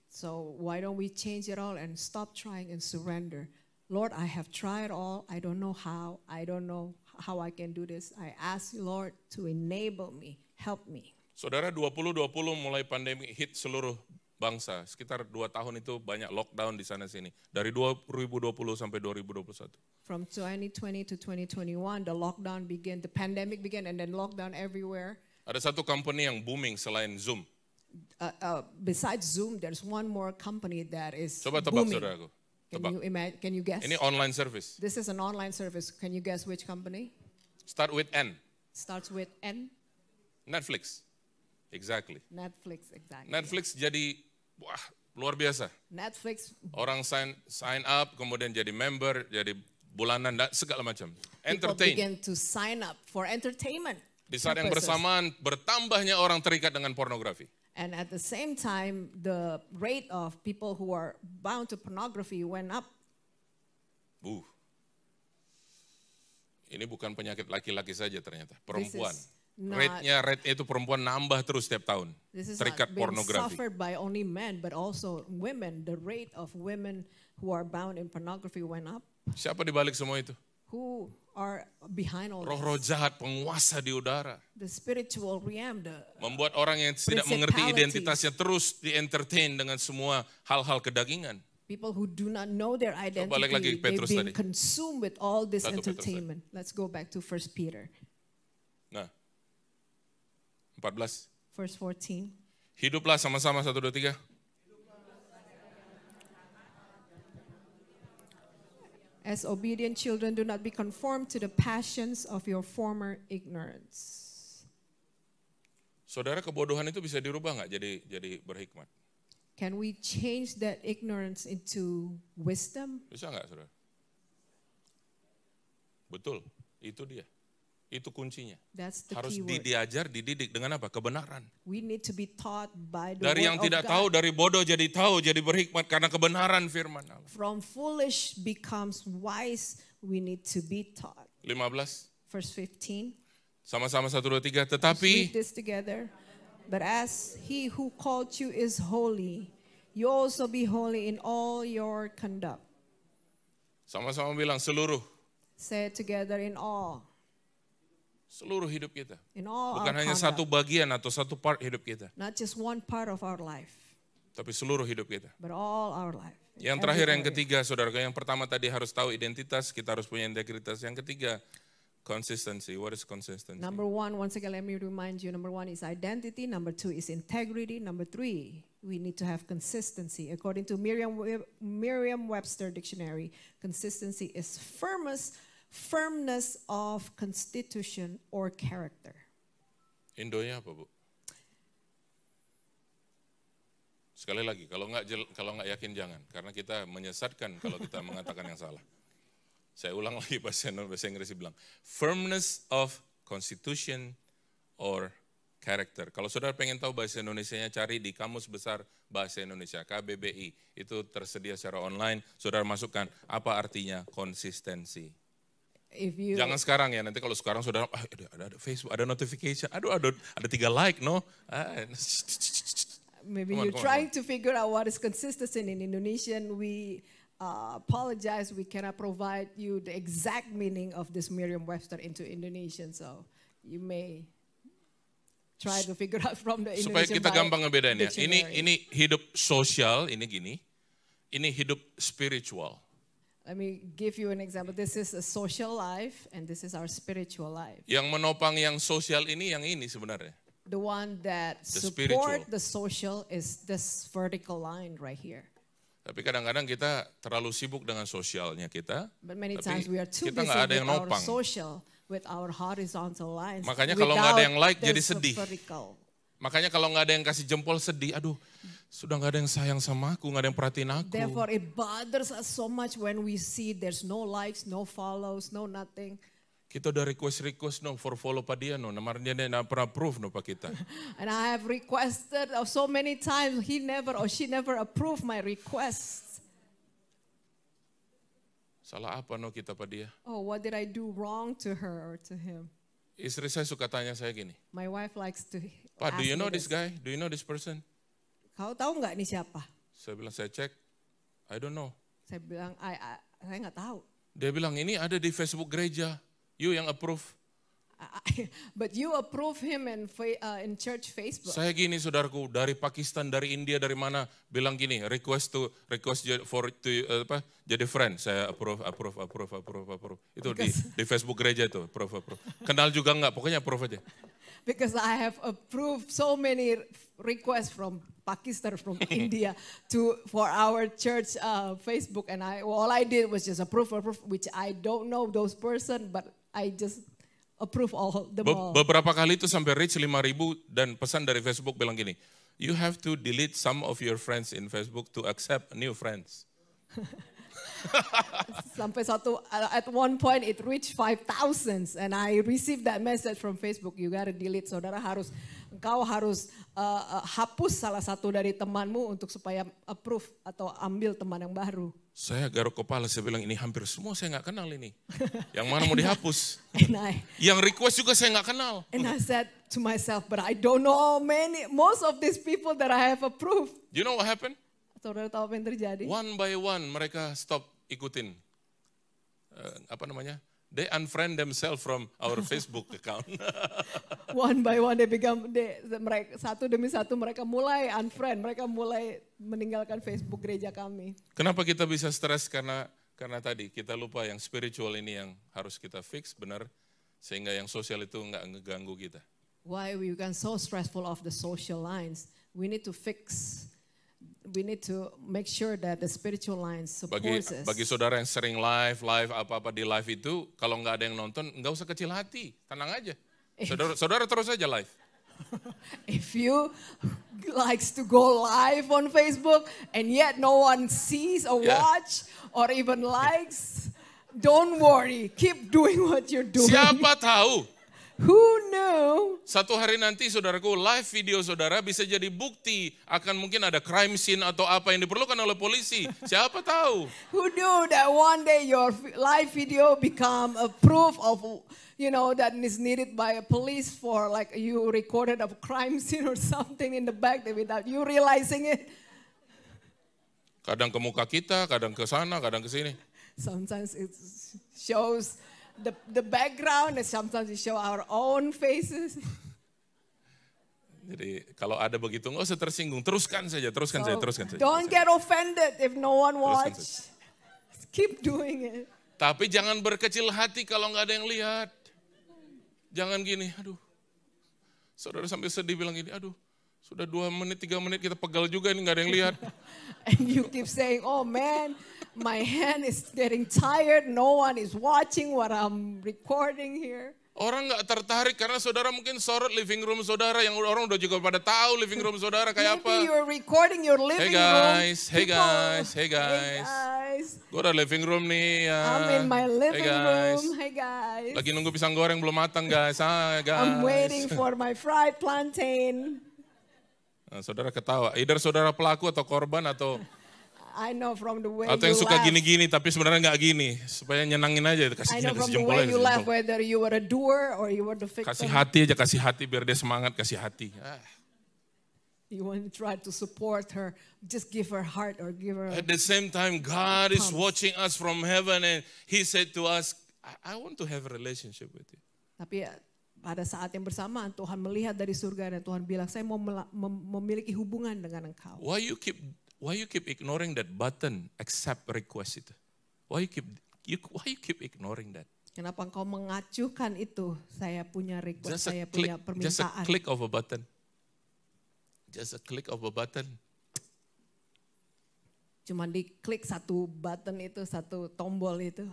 So why don't we change it all and stop trying and surrender? Lord, I have tried all, I don't know how I can do this. I ask you, Lord, to enable me, help me. Saudara, 2020 mulai pandemi hit seluruh bangsa, sekitar 2 tahun itu banyak lockdown di sana-sini. Dari 2020 sampai 2021. From 2020 to 2021, the pandemic began and then lockdown everywhere. Ada satu company yang booming selain Zoom. Besides Zoom, there's one more company that is Coba tebak booming. saudaraku. Can you guess? Ini online service. This is an online service. Can you guess which company? Start with N. Starts with N. Netflix. Exactly. Netflix, exactly. Netflix jadi wah, luar biasa. Netflix. Orang sign up, kemudian jadi member, jadi bulanan, segala macam. People begin to sign up for entertainment. Di saat yang bersamaan, bertambahnya orang terikat dengan pornografi. And at the same time, the rate of people who are bound to pornography went up. Ini bukan penyakit laki-laki saja ternyata, perempuan. Rate itu perempuan nambah terus setiap tahun. Terikat pornografi. Suffered by only men, but also women. The rate of women who are bound in pornography went up. Siapa di balik semua itu? Who are behind all this? Roh-roh jahat, penguasa di udara. The spiritual realm, membuat orang yang tidak mengerti identitasnya terus di-entertain dengan semua hal-hal kedagingan. People who do not know their identity, balik lagi Petrus they've been tadi. consumed with all this entertainment. Let's go back to 1 Peter. Nah, 14. Verse 14. Hiduplah sama-sama 1, 2, 3. As obedient children, do not be conformed to the passions of your former ignorance. Saudara, kebodohan itu bisa dirubah nggak jadi berhikmat? Can we change that ignorance into wisdom? Bisa nggak, saudara? Betul, itu dia. Itu kuncinya. That's the Harus key word. dididik dengan apa? Kebenaran. We need to be taught by the Dari word yang of tidak God. tahu, dari bodoh jadi tahu, jadi berhikmat karena kebenaran firman Allah. From foolish becomes wise, we need to be taught. 15. Verse 15. Sama-sama 1, 2, 3. Let's Tetapi read this together. But as he who called you is holy, you also be holy in all your conduct. sama-sama bilang seluruh. Say it together, in all. Seluruh hidup kita. In all Bukan our hanya conduct. satu bagian atau satu part hidup kita. Not just one part of our life, Tapi seluruh hidup kita. but all our life. Yang Every terakhir, yang area. ketiga, saudara. Yang pertama tadi harus tahu identitas, kita harus punya integritas. Yang ketiga, consistency. What is consistency? Number one, once again, let me remind you, number one is identity. Number two is integrity. Number three, we need to have consistency. According to Merriam-Webster Dictionary, consistency is firmness of constitution or character. Indonya apa, Bu? Sekali lagi, kalau nggak yakin jangan, karena kita menyesatkan kalau kita mengatakan yang salah. Saya ulang lagi bahasa Inggris bilang, firmness of constitution or character. Kalau saudara pengen tahu bahasa Indonesianya, cari di Kamus Besar Bahasa Indonesia, KBBI. Itu tersedia secara online, saudara masukkan apa artinya konsistensi. Jangan sekarang ya, nanti kalau sekarang saudara, ada Facebook, ada notification, ada 3 like, no? Maybe you're trying to figure out what is consistency in Indonesian. We apologize, we cannot provide you the exact meaning of this Merriam-Webster into Indonesian, so you may try to figure out from the Indonesian. Supaya kita gampang ngebedain ya. Dictionary. Ini hidup sosial, ini gini. Ini hidup spiritual. Let me give you an example. This is a social life and this is our spiritual life. Yang menopang yang sosial ini yang ini sebenarnya. The one that spiritual. support the social is this vertical line right here. Tapi kadang-kadang kita terlalu sibuk dengan sosialnya kita. But many times we are too kita busy nggak ada yang with our nopang. social, with our horizontal lines. Makanya kalau nggak ada yang like jadi this sedih. vertical. Makanya kalau nggak ada yang kasih jempol sedih, aduh sudah nggak ada yang sayang sama aku, nggak ada yang perhatiin aku. Therefore it bothers us so much when we see there's no likes, no follows, no nothing. Kita udah request no for follow pa dia no, namar dia na pernah approve no pa kita. And I have requested so many times, he never or she never approved my requests. Salah apa no kita pa dia? Oh, what did I do wrong to her or to him? Istri saya suka tanya saya gini, My wife likes to Pak, do ask you me know this guy? Do you know this person? Kau tahu nggak ini siapa? Saya bilang, saya cek, I don't know. Saya bilang, saya nggak tahu. Dia bilang, ini ada di Facebook gereja, you yang approve. But you approve him in church Facebook. Saya gini saudaraku, dari Pakistan, dari India, dari mana, bilang gini, request jadi friend. Saya approve. Itu di Facebook gereja itu, approve. Kenal juga enggak, pokoknya approve aja. Because I have approved so many requests from Pakistan, from India for our church Facebook, and all I did was just approve, which I don't know those person, but I just approve them all. Beberapa kali itu sampai reach 5.000 dan pesan dari Facebook bilang gini, you have to delete some of your friends in Facebook to accept new friends. Sampai at one point it reached 5,000 and I received that message from Facebook, you gotta delete. Engkau harus hapus salah satu dari temanmu untuk supaya approve atau ambil teman yang baru. Saya garuk kepala, saya bilang ini hampir semua saya nggak kenal ini. Yang mana mau dihapus? Yang request juga saya nggak kenal. And I said to myself, but I don't know most of these people that I have approved. You know what happened? Saudara tahu apa yang terjadi? One by one mereka stop ikutin. They unfriend themselves from our Facebook account. One by one satu demi satu mereka mulai unfriend, mereka mulai meninggalkan Facebook gereja kami. Kenapa kita bisa stres? Karena tadi kita lupa yang spiritual ini yang harus kita fix benar, sehingga yang sosial itu nggak ngeganggu kita. Why we can so stressful of the social lines? We need to make sure that the spiritual lines supports us. Bagi saudara yang sering live apa-apa di live itu, kalau nggak ada yang nonton, nggak usah kecil hati, tenang aja. Saudara terus aja live. If you likes to go live on Facebook and yet no one sees or watch or even likes, don't worry, keep doing what you're doing. Siapa tahu? Who knew? Satu hari nanti saudaraku, live video saudara bisa jadi bukti akan mungkin ada crime scene atau apa yang diperlukan oleh polisi. Siapa tahu? Who knew that one day your live video become a proof of, that is needed by a police for like you recorded a crime scene or something in the back without you realizing it. Kadang ke muka kita, kadang ke sana, kadang ke sini. Sometimes it shows the background and sometimes we show our own faces. Jadi kalau ada begitu nggak usah tersinggung, teruskan saja. Don't get offended if no one watch. Keep doing it. Tapi jangan berkecil hati kalau nggak ada yang lihat. Jangan gini, aduh. Saudara sampai sedih bilang gini, aduh. Sudah 2 menit, 3 menit kita pegal juga ini, nggak ada yang lihat. And you keep saying, oh man, my hand is getting tired. No one is watching what I'm recording here. Orang nggak tertarik karena saudara mungkin sorot living room saudara yang orang udah juga pada tahu living room saudara kayak Maybe apa. you're recording your living room. Hey People- guys. Hey guys. Gue udah living room nih. Ya. I'm in my living Hey guys. room. Hey guys. Lagi nunggu pisang goreng belum matang guys. Guys. I'm waiting for my fried plantain. Nah, saudara ketawa. Either saudara pelaku atau korban atau I know from the way yang you suka laugh. gini-gini tapi sebenarnya nggak gini. Supaya nyenangin aja. I know Kasih from the jempol way aja. you laugh whether you were a doer or you were the victim. Kasih hati aja, kasih hati biar dia semangat, kasih hati. You want to try to support her. Just give her heart or give her. At the same time, God is Comes. watching us from heaven and He said to us, I want to have a relationship with you. Tapi pada saat yang bersamaan Tuhan melihat dari surga dan Tuhan bilang, saya mau memiliki hubungan dengan engkau. Why you keep ignoring that button accept request itu? Why you keep ignoring that? Kenapa engkau mengacuhkan itu? Saya punya request, Just saya a punya permintaan. click of a button. Just a click of a button. Cuma diklik satu button itu, satu tombol itu.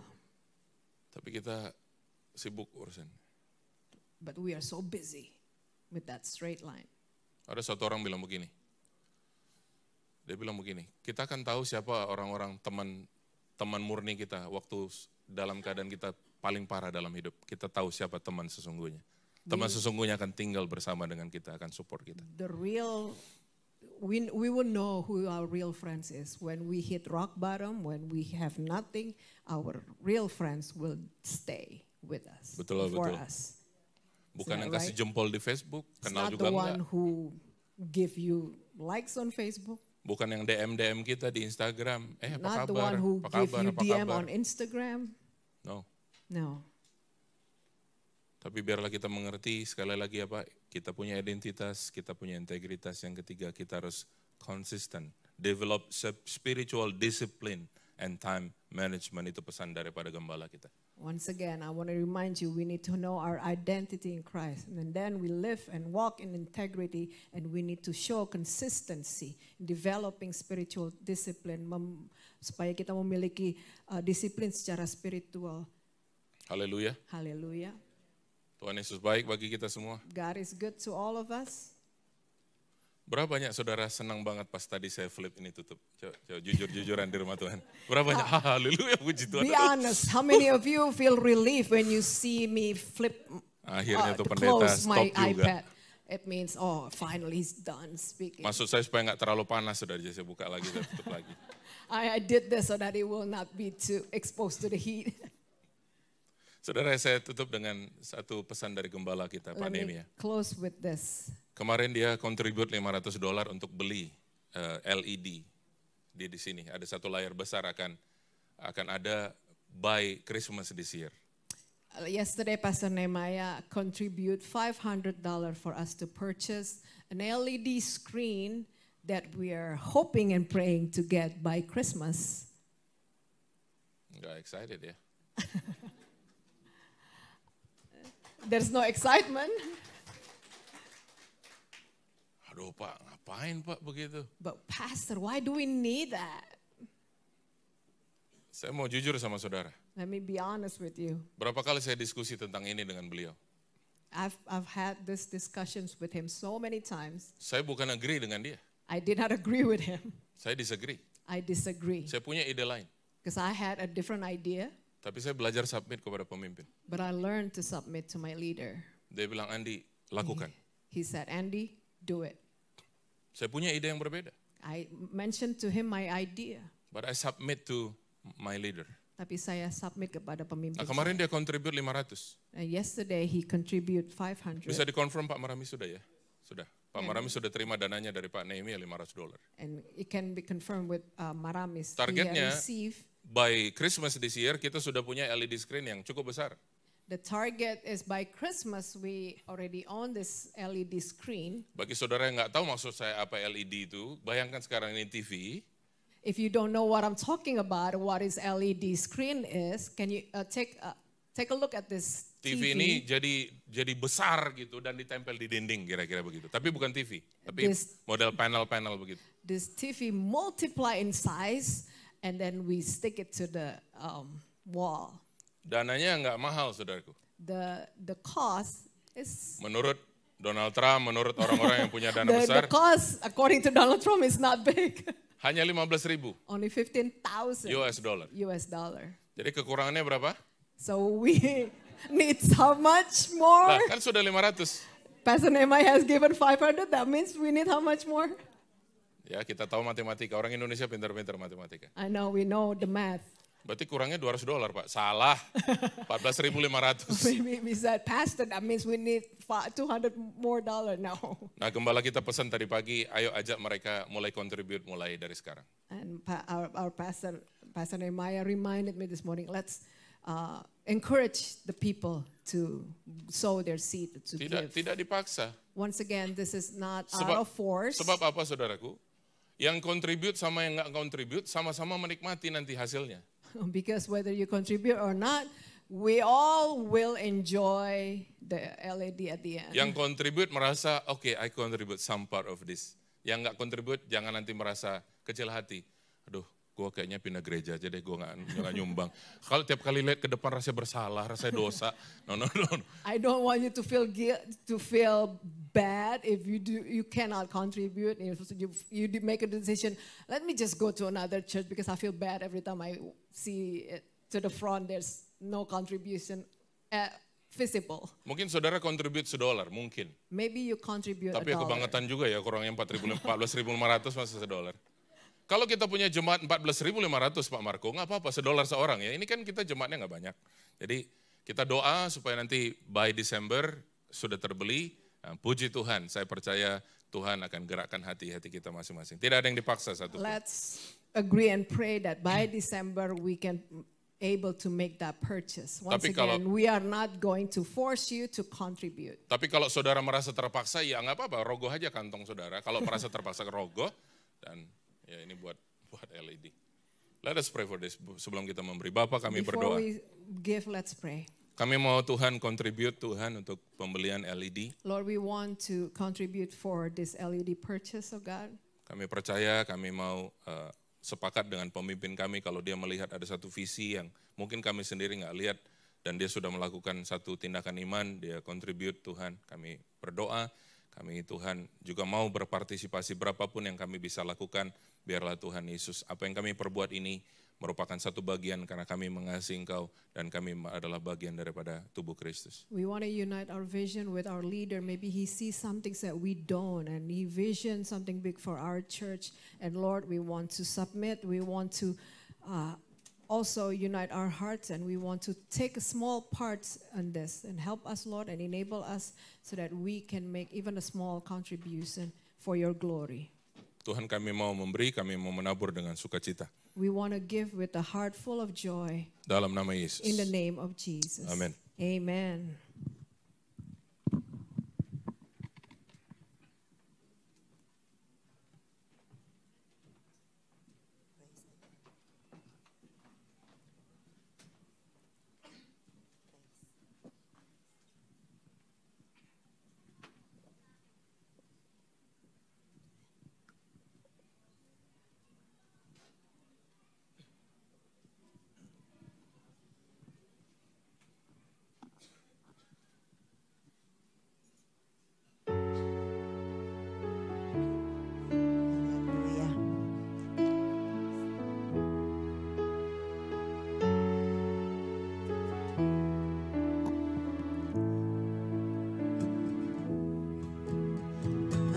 Tapi kita sibuk urusan. But we are so busy with that straight line. Ada satu orang bilang begini. Dia bilang begini, kita akan tahu siapa orang-orang teman murni kita waktu dalam keadaan kita paling parah dalam hidup. Kita tahu siapa teman sesungguhnya. Teman sesungguhnya akan tinggal bersama dengan kita, akan support kita. We will know who our real friends is. When we hit rock bottom, when we have nothing, our real friends will stay with us. Betul, for betul. us. Bukan Is yang that kasih right? jempol di Facebook, It's kenal not juga the one enggak. who give you likes on Facebook. Bukan yang DM kita di Instagram. Apa Not the kabar? one who Apa give kabar? you Apa DM kabar? on Instagram. No. No. Tapi biarlah kita mengerti sekali lagi apa, kita punya identitas, kita punya integritas. Yang ketiga, kita harus konsisten. Develop spiritual discipline and time management. Itu pesan daripada gembala kita. Once again, I want to remind you, we need to know our identity in Christ. And then we live and walk in integrity, and we need to show consistency in developing spiritual discipline, supaya kita memiliki disiplin secara spiritual. Haleluya. Haleluya. Tuhan Yesus baik bagi kita semua. God is good to all of us. Berapa banyak saudara senang banget pas tadi saya flip ini tutup? Coba jujur-jujuran di rumah Tuhan. Berapa banyak? Haleluya, puji Tuhan. Be honest, how many of you feel relief when you see me flip Akhirnya tuh to pendeta close my stop juga. iPad? It means, oh, finally he's done speaking. Maksud saya supaya nggak terlalu panas, saudara. Jadi saya buka lagi, saya tutup lagi. I did this so that it will not be too exposed to the heat. Saudara, saya tutup dengan satu pesan dari gembala kita, Pak Let me Nehemia. close with this. Kemarin dia contribute $500 untuk beli LED di sini. Ada satu layar besar akan ada by Christmas this year. Yesterday, Pastor Nehemiah contribute $500 for us to purchase an LED screen that we are hoping and praying to get by Christmas. Nggak excited ya? There's no excitement. Aduh Pak, ngapain Pak begitu? But Pastor, why do we need that? Saya mau jujur sama saudara. Let me be honest with you. Berapa kali saya diskusi tentang ini dengan beliau? I've had these discussions with him so many times. Saya bukan agree dengan dia. I did not agree with him. Saya disagree. I disagree. Saya punya ide lain. Because I had a different idea, Tapi saya belajar submit kepada pemimpin. but I learned to submit to my leader. Dia bilang, Andi, lakukan. He said, Andy, do it. Saya punya ide yang berbeda. I mentioned to him my idea. But I submit to my leader. Tapi saya submit kepada pemimpin. Nah, kemarin dia contribute 500. And yesterday he contribute 500. Bisa dikonfirm Pak Marami sudah ya? Sudah. Pak Marami sudah terima dananya dari Pak Nehemia $500. And it can be confirmed with Maramis. Targetnya, He received. by Christmas this year kita sudah punya LED screen yang cukup besar. The target is by Christmas we already own this LED screen. Bagi saudara yang nggak tahu maksud saya apa LED itu, bayangkan sekarang ini TV. If you don't know what I'm talking about, what is LED screen is, can you take a look at this TV ini jadi besar gitu dan ditempel di dinding kira-kira begitu. Tapi bukan TV, tapi model panel-panel begitu. This TV multiply in size and then we stick it to the wall. Dananya nggak mahal, saudaraku. The cost is menurut Donald Trump, menurut orang-orang yang punya dana besar. The cost according to Donald Trump is not big. Hanya 15.000. Only 15,000 US dollar. Jadi kekurangannya berapa? So we need how much more? Nah, kan sudah 500. Pastor Nehemiah has given 500, that means we need how much more? Ya, kita tahu matematika. Orang Indonesia pintar-pintar matematika. I know, we know the math. Berarti kurangnya $200, Pak. Salah. 14.500. Maybe we said, Pastor, that means we need $200 more. No. Nah, gembala kita pesan tadi pagi, ayo ajak mereka mulai contribute mulai dari sekarang. And our pastor Nehemiah reminded me this morning, let's encourage the people to sow their seed, to give. Tidak dipaksa. Once again, this is not out of force. Sebab apa, saudaraku? Yang contribute sama yang nggak contribute sama-sama menikmati nanti hasilnya. Because whether you contribute or not, we all will enjoy the LED at the end. Yang contribute merasa, okay, I contribute some part of this. Yang nggak contribute, jangan nanti merasa kecil hati. Aduh, gue kayaknya pindah gereja aja deh, gue nggak nyumbang. Kalau tiap kali lihat ke depan rasanya bersalah, rasanya dosa. No. I don't want you to feel bad if you cannot contribute. If you make a decision, let me just go to another church because I feel bad every time I see it to the front. There's no contribution visible. Mungkin saudara contribute $1, mungkin. Maybe you contribute Tapi kebangetan juga ya, kurangnya 14.500 masih $1. Kalau kita punya jemaat 14.500 Pak Marco, nggak apa-apa, $1 seorang ya. Ini kan kita jemaatnya nggak banyak. Jadi kita doa supaya nanti by Desember sudah terbeli. Nah, puji Tuhan, saya percaya Tuhan akan gerakkan hati-hati kita masing-masing. Tidak ada yang dipaksa satu. Let's agree and pray that by December we can able to make that purchase. Once again, we are not going to force you to contribute. Tapi kalau saudara merasa terpaksa, ya nggak apa-apa, rogoh aja kantong saudara. Kalau merasa terpaksa rogoh, dan ya ini buat LED. Let us pray for this sebelum kita memberi. Bapa, kami berdoa. Before we give, let's pray. Kami mau Tuhan contribute Tuhan untuk pembelian LED. Lord, we want to contribute for this LED purchase, oh God. Kami percaya, kami mau sepakat dengan pemimpin kami kalau dia melihat ada satu visi yang mungkin kami sendiri nggak lihat dan dia sudah melakukan satu tindakan iman, dia contribute Tuhan. Kami berdoa. Kami Tuhan juga mau berpartisipasi berapapun yang kami bisa lakukan, biarlah Tuhan Yesus, apa yang kami perbuat ini merupakan satu bagian karena kami mengasihi Engkau dan kami adalah bagian daripada tubuh Kristus. We want to unite our vision with our leader. Maybe he sees something that we don't and he visions something big for our church. And Lord, we want to submit, we want to also unite our hearts and we want to take a small parts in this and help us, Lord, and enable us so that we can make even a small contribution for your glory. Tuhan, kami mau memberi, kami mau menabur dengan sukacita. We want to give with a heart full of joy. Dalam nama Yesus. In the name of Jesus. Amen. Amen.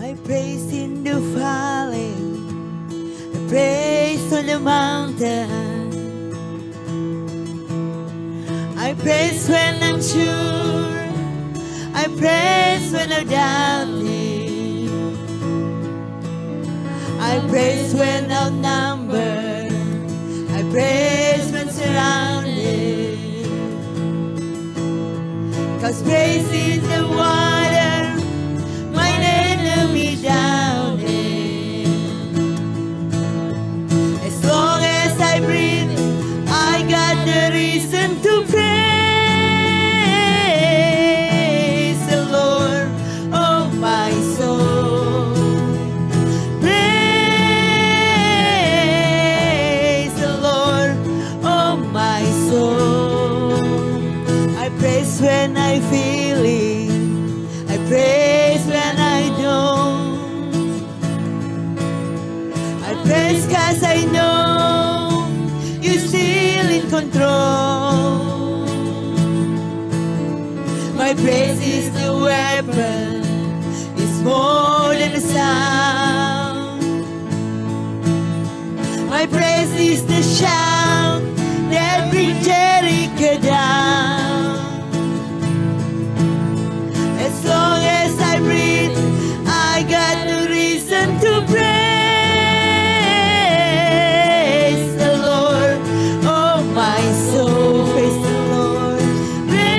I praise in the valley, I praise on the mountain, I praise when I'm sure, I praise when I'm doubting, I praise when outnumbered, I praise when surrounded, 'cause praise is the water enemy down in. As long as I breathe, I got the reason to pray. throne. My praise is the weapon, it's more than a sound. My praise is the shout that brings Jericho down. As long as I breathe, I got no reason to praise the Lord. Oh my soul, praise the Lord. Praise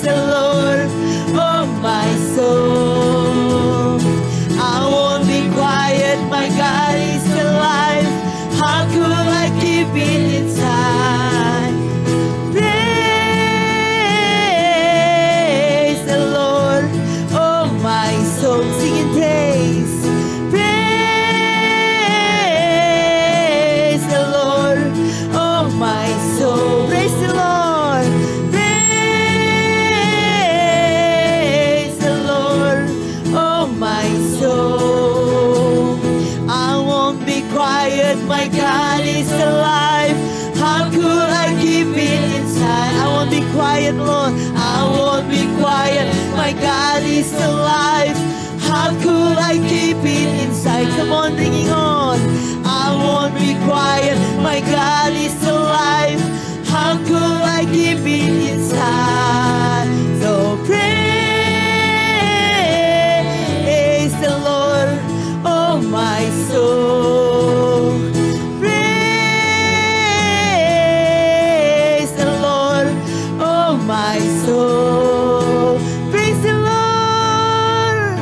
the Lord. Oh my soul. I won't be quiet, my God is alive. How could I keep it inside? Praise the Lord. Oh my soul, singing praise. Praise the Lord. Oh my soul, praise the Lord. Praise the Lord. Oh my soul. I won't be quiet, my God is alive. How could I keep it inside? I won't be quiet, Lord. I won't be quiet, my God is alive. How could I keep it inside? Come on, bringing on. I won't be quiet, my God is alive. How could I keep it inside? So praise the Lord, oh my soul. Praise the Lord, oh my soul. Praise the Lord.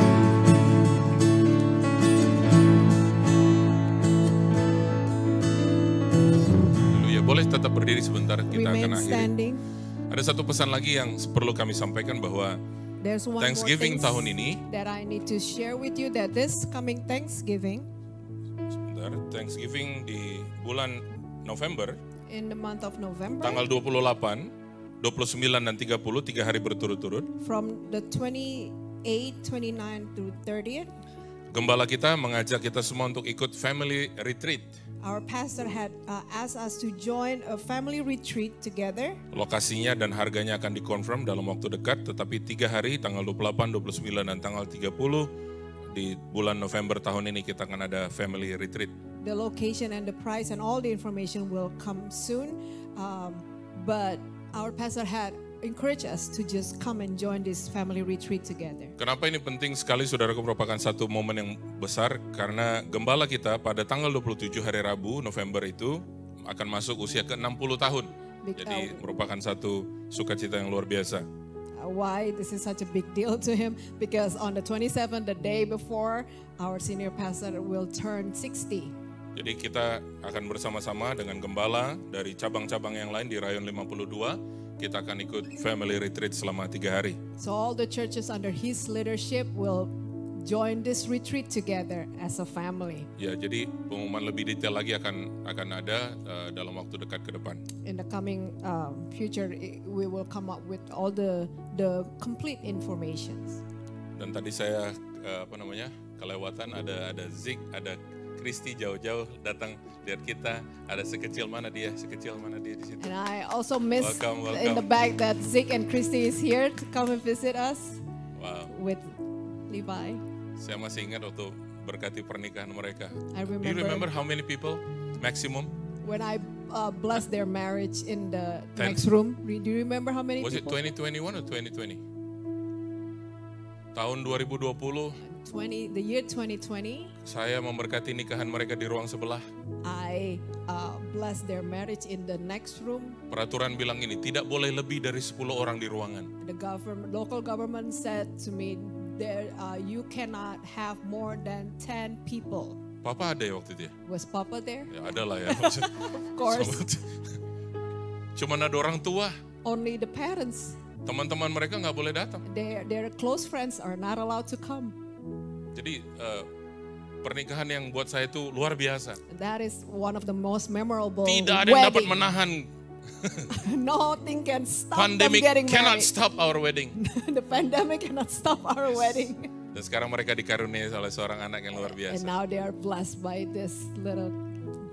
Haleluya. Boleh tetap berdiri sebentar, kita akan Remain akhiri. standing. Ada satu pesan lagi yang perlu kami sampaikan bahwa There's one Thanksgiving more tahun thing ini, that I need to share with you, that this coming Thanksgiving sebentar, Thanksgiving di bulan November, in the month of November, tanggal 28, 29 dan 30, 3 hari berturut-turut, from the 28, 29 to 30th, gembala kita mengajak kita semua untuk ikut family retreat. our pastor had asked us to join a family retreat together. Lokasinya dan harganya akan dikonfirm dalam waktu dekat, tetapi 3 hari, tanggal 28, 29, dan tanggal 30, di bulan November tahun ini kita akan ada family retreat. The location and the price and all the information will come soon. But our pastor had encouraged us to just come and join this family retreat together. Kenapa ini penting sekali, saudaraku, merupakan satu momen yang besar, karena gembala kita pada tanggal 27 hari Rabu November itu akan masuk usia ke 60 tahun. Jadi merupakan satu sukacita yang luar biasa. Why this is such a big deal to him? Because on the 27th, the day before, our senior pastor will turn 60. Jadi kita akan bersama-sama dengan gembala dari cabang-cabang yang lain di Rayon 52. Kita akan ikut family retreat selama 3 hari. So all the churches under his leadership will join this retreat together as a family. Ya, jadi pengumuman lebih detail lagi akan ada dalam waktu dekat ke depan. In the coming future, we will come up with all the complete informations. Dan tadi saya kelewatan ada Zik, ada Kristi jauh-jauh datang lihat kita. Ada sekecil mana dia di situ. And I also miss Welcome. in the back that Zik and Christy is here to come and visit us Wow, with Levi. saya masih ingat waktu berkati pernikahan mereka. I Do you remember how many people maximum? when I blessed their marriage in the 10. next room. Do you remember how many Was it people? 2021 or 2020? Tahun 2020 The year 2020, saya memberkati nikahan mereka di ruang sebelah. I blessed their marriage in the next room. Peraturan bilang ini, tidak boleh lebih dari 10 orang di ruangan. The local government said to me, you cannot have more than 10 people. Papa ada ya waktu itu ya? Was Papa there? Ya ada lah ya. Of course. Cuman ada orang tua. Only the parents. Teman-teman mereka nggak boleh datang. Their close friends are not allowed to come. Jadi pernikahan yang buat saya itu luar biasa. That is one of the most memorable Tidak ada yang dapat wedding. menahan. Nothing can stop Pandemic them getting cannot married. stop our wedding. The pandemic cannot stop our wedding. Dan sekarang mereka dikaruniai oleh seorang anak yang luar And biasa. now they are blessed by this little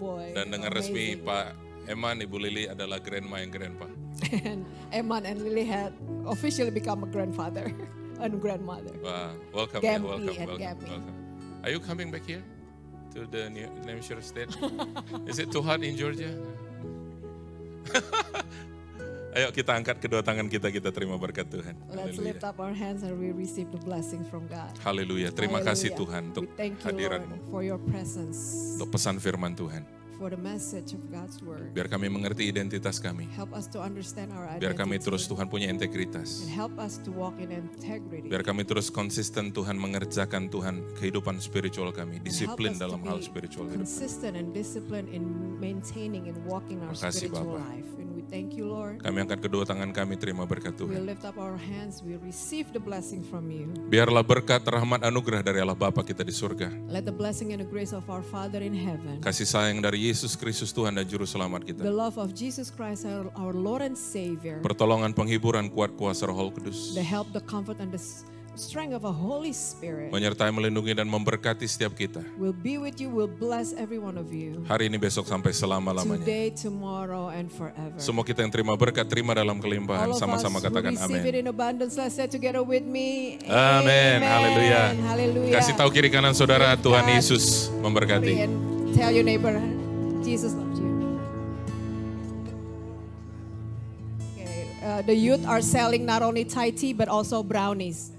boy. Dan dengan resmi Amazing. Pak Eman, Ibu Lili adalah grandma and grandpa. And Eman and Lily had officially become a grandfather and grandmother. Wah, welcome Gampi welcome, and welcome, Gampi. welcome. Are you coming back here to the New Hampshire state? Is it too hot in Georgia? Ayo kita angkat kedua tangan kita terima berkat Tuhan. Let's Haleluya. lift up our hands and we receive the blessing from God. Haleluya. Terima kasih Hallelujah. Tuhan untuk We thank you, hadiratmu, Lord, for your presence, untuk pesan firman Tuhan. for the message of God's word. Biar kami mengerti identitas kami. Help us to understand our identity. Biar kami terus Tuhan punya integritas. And help us to walk in integrity. Biar kami terus konsisten Tuhan mengerjakan Tuhan kehidupan spiritual kami. And help Disiplin us to dalam be hal spiritual hidup. consistent and disciplined in maintaining and walking our Makasih, spiritual Bapa. life. And we thank you, Lord. Kami angkat kedua tangan kami terima berkat We Tuhan. lift up our hands. We receive the blessing from you. Biarlah berkat, rahmat, anugerah dari Allah Bapa kita di surga. Let the blessing and the grace of our Father in heaven, Kasih sayang dari Yesus Kristus Tuhan dan Juru Selamat kita. the love of Jesus Christ, our Lord and Savior, Pertolongan, penghiburan, kuat kuasa Roh Kudus. the help, the comfort, and the strength of a Holy Spirit Menyertai, melindungi, dan memberkati setiap kita. will be with you, will bless every one of you. Hari ini, besok, sampai selama-lamanya. Today, tomorrow, and forever. Semua kita yang terima berkat, terima dalam kelimpahan. All of Sama-sama us who katakan receive it amin. in abundance, let's say together with me. Amin. Haleluya. Haleluya. Kasih tahu kiri kanan saudara, Tuhan God. Yesus memberkati. And tell your neighbor, Jesus loves you. Okay, the youth are selling not only Thai tea but also brownies.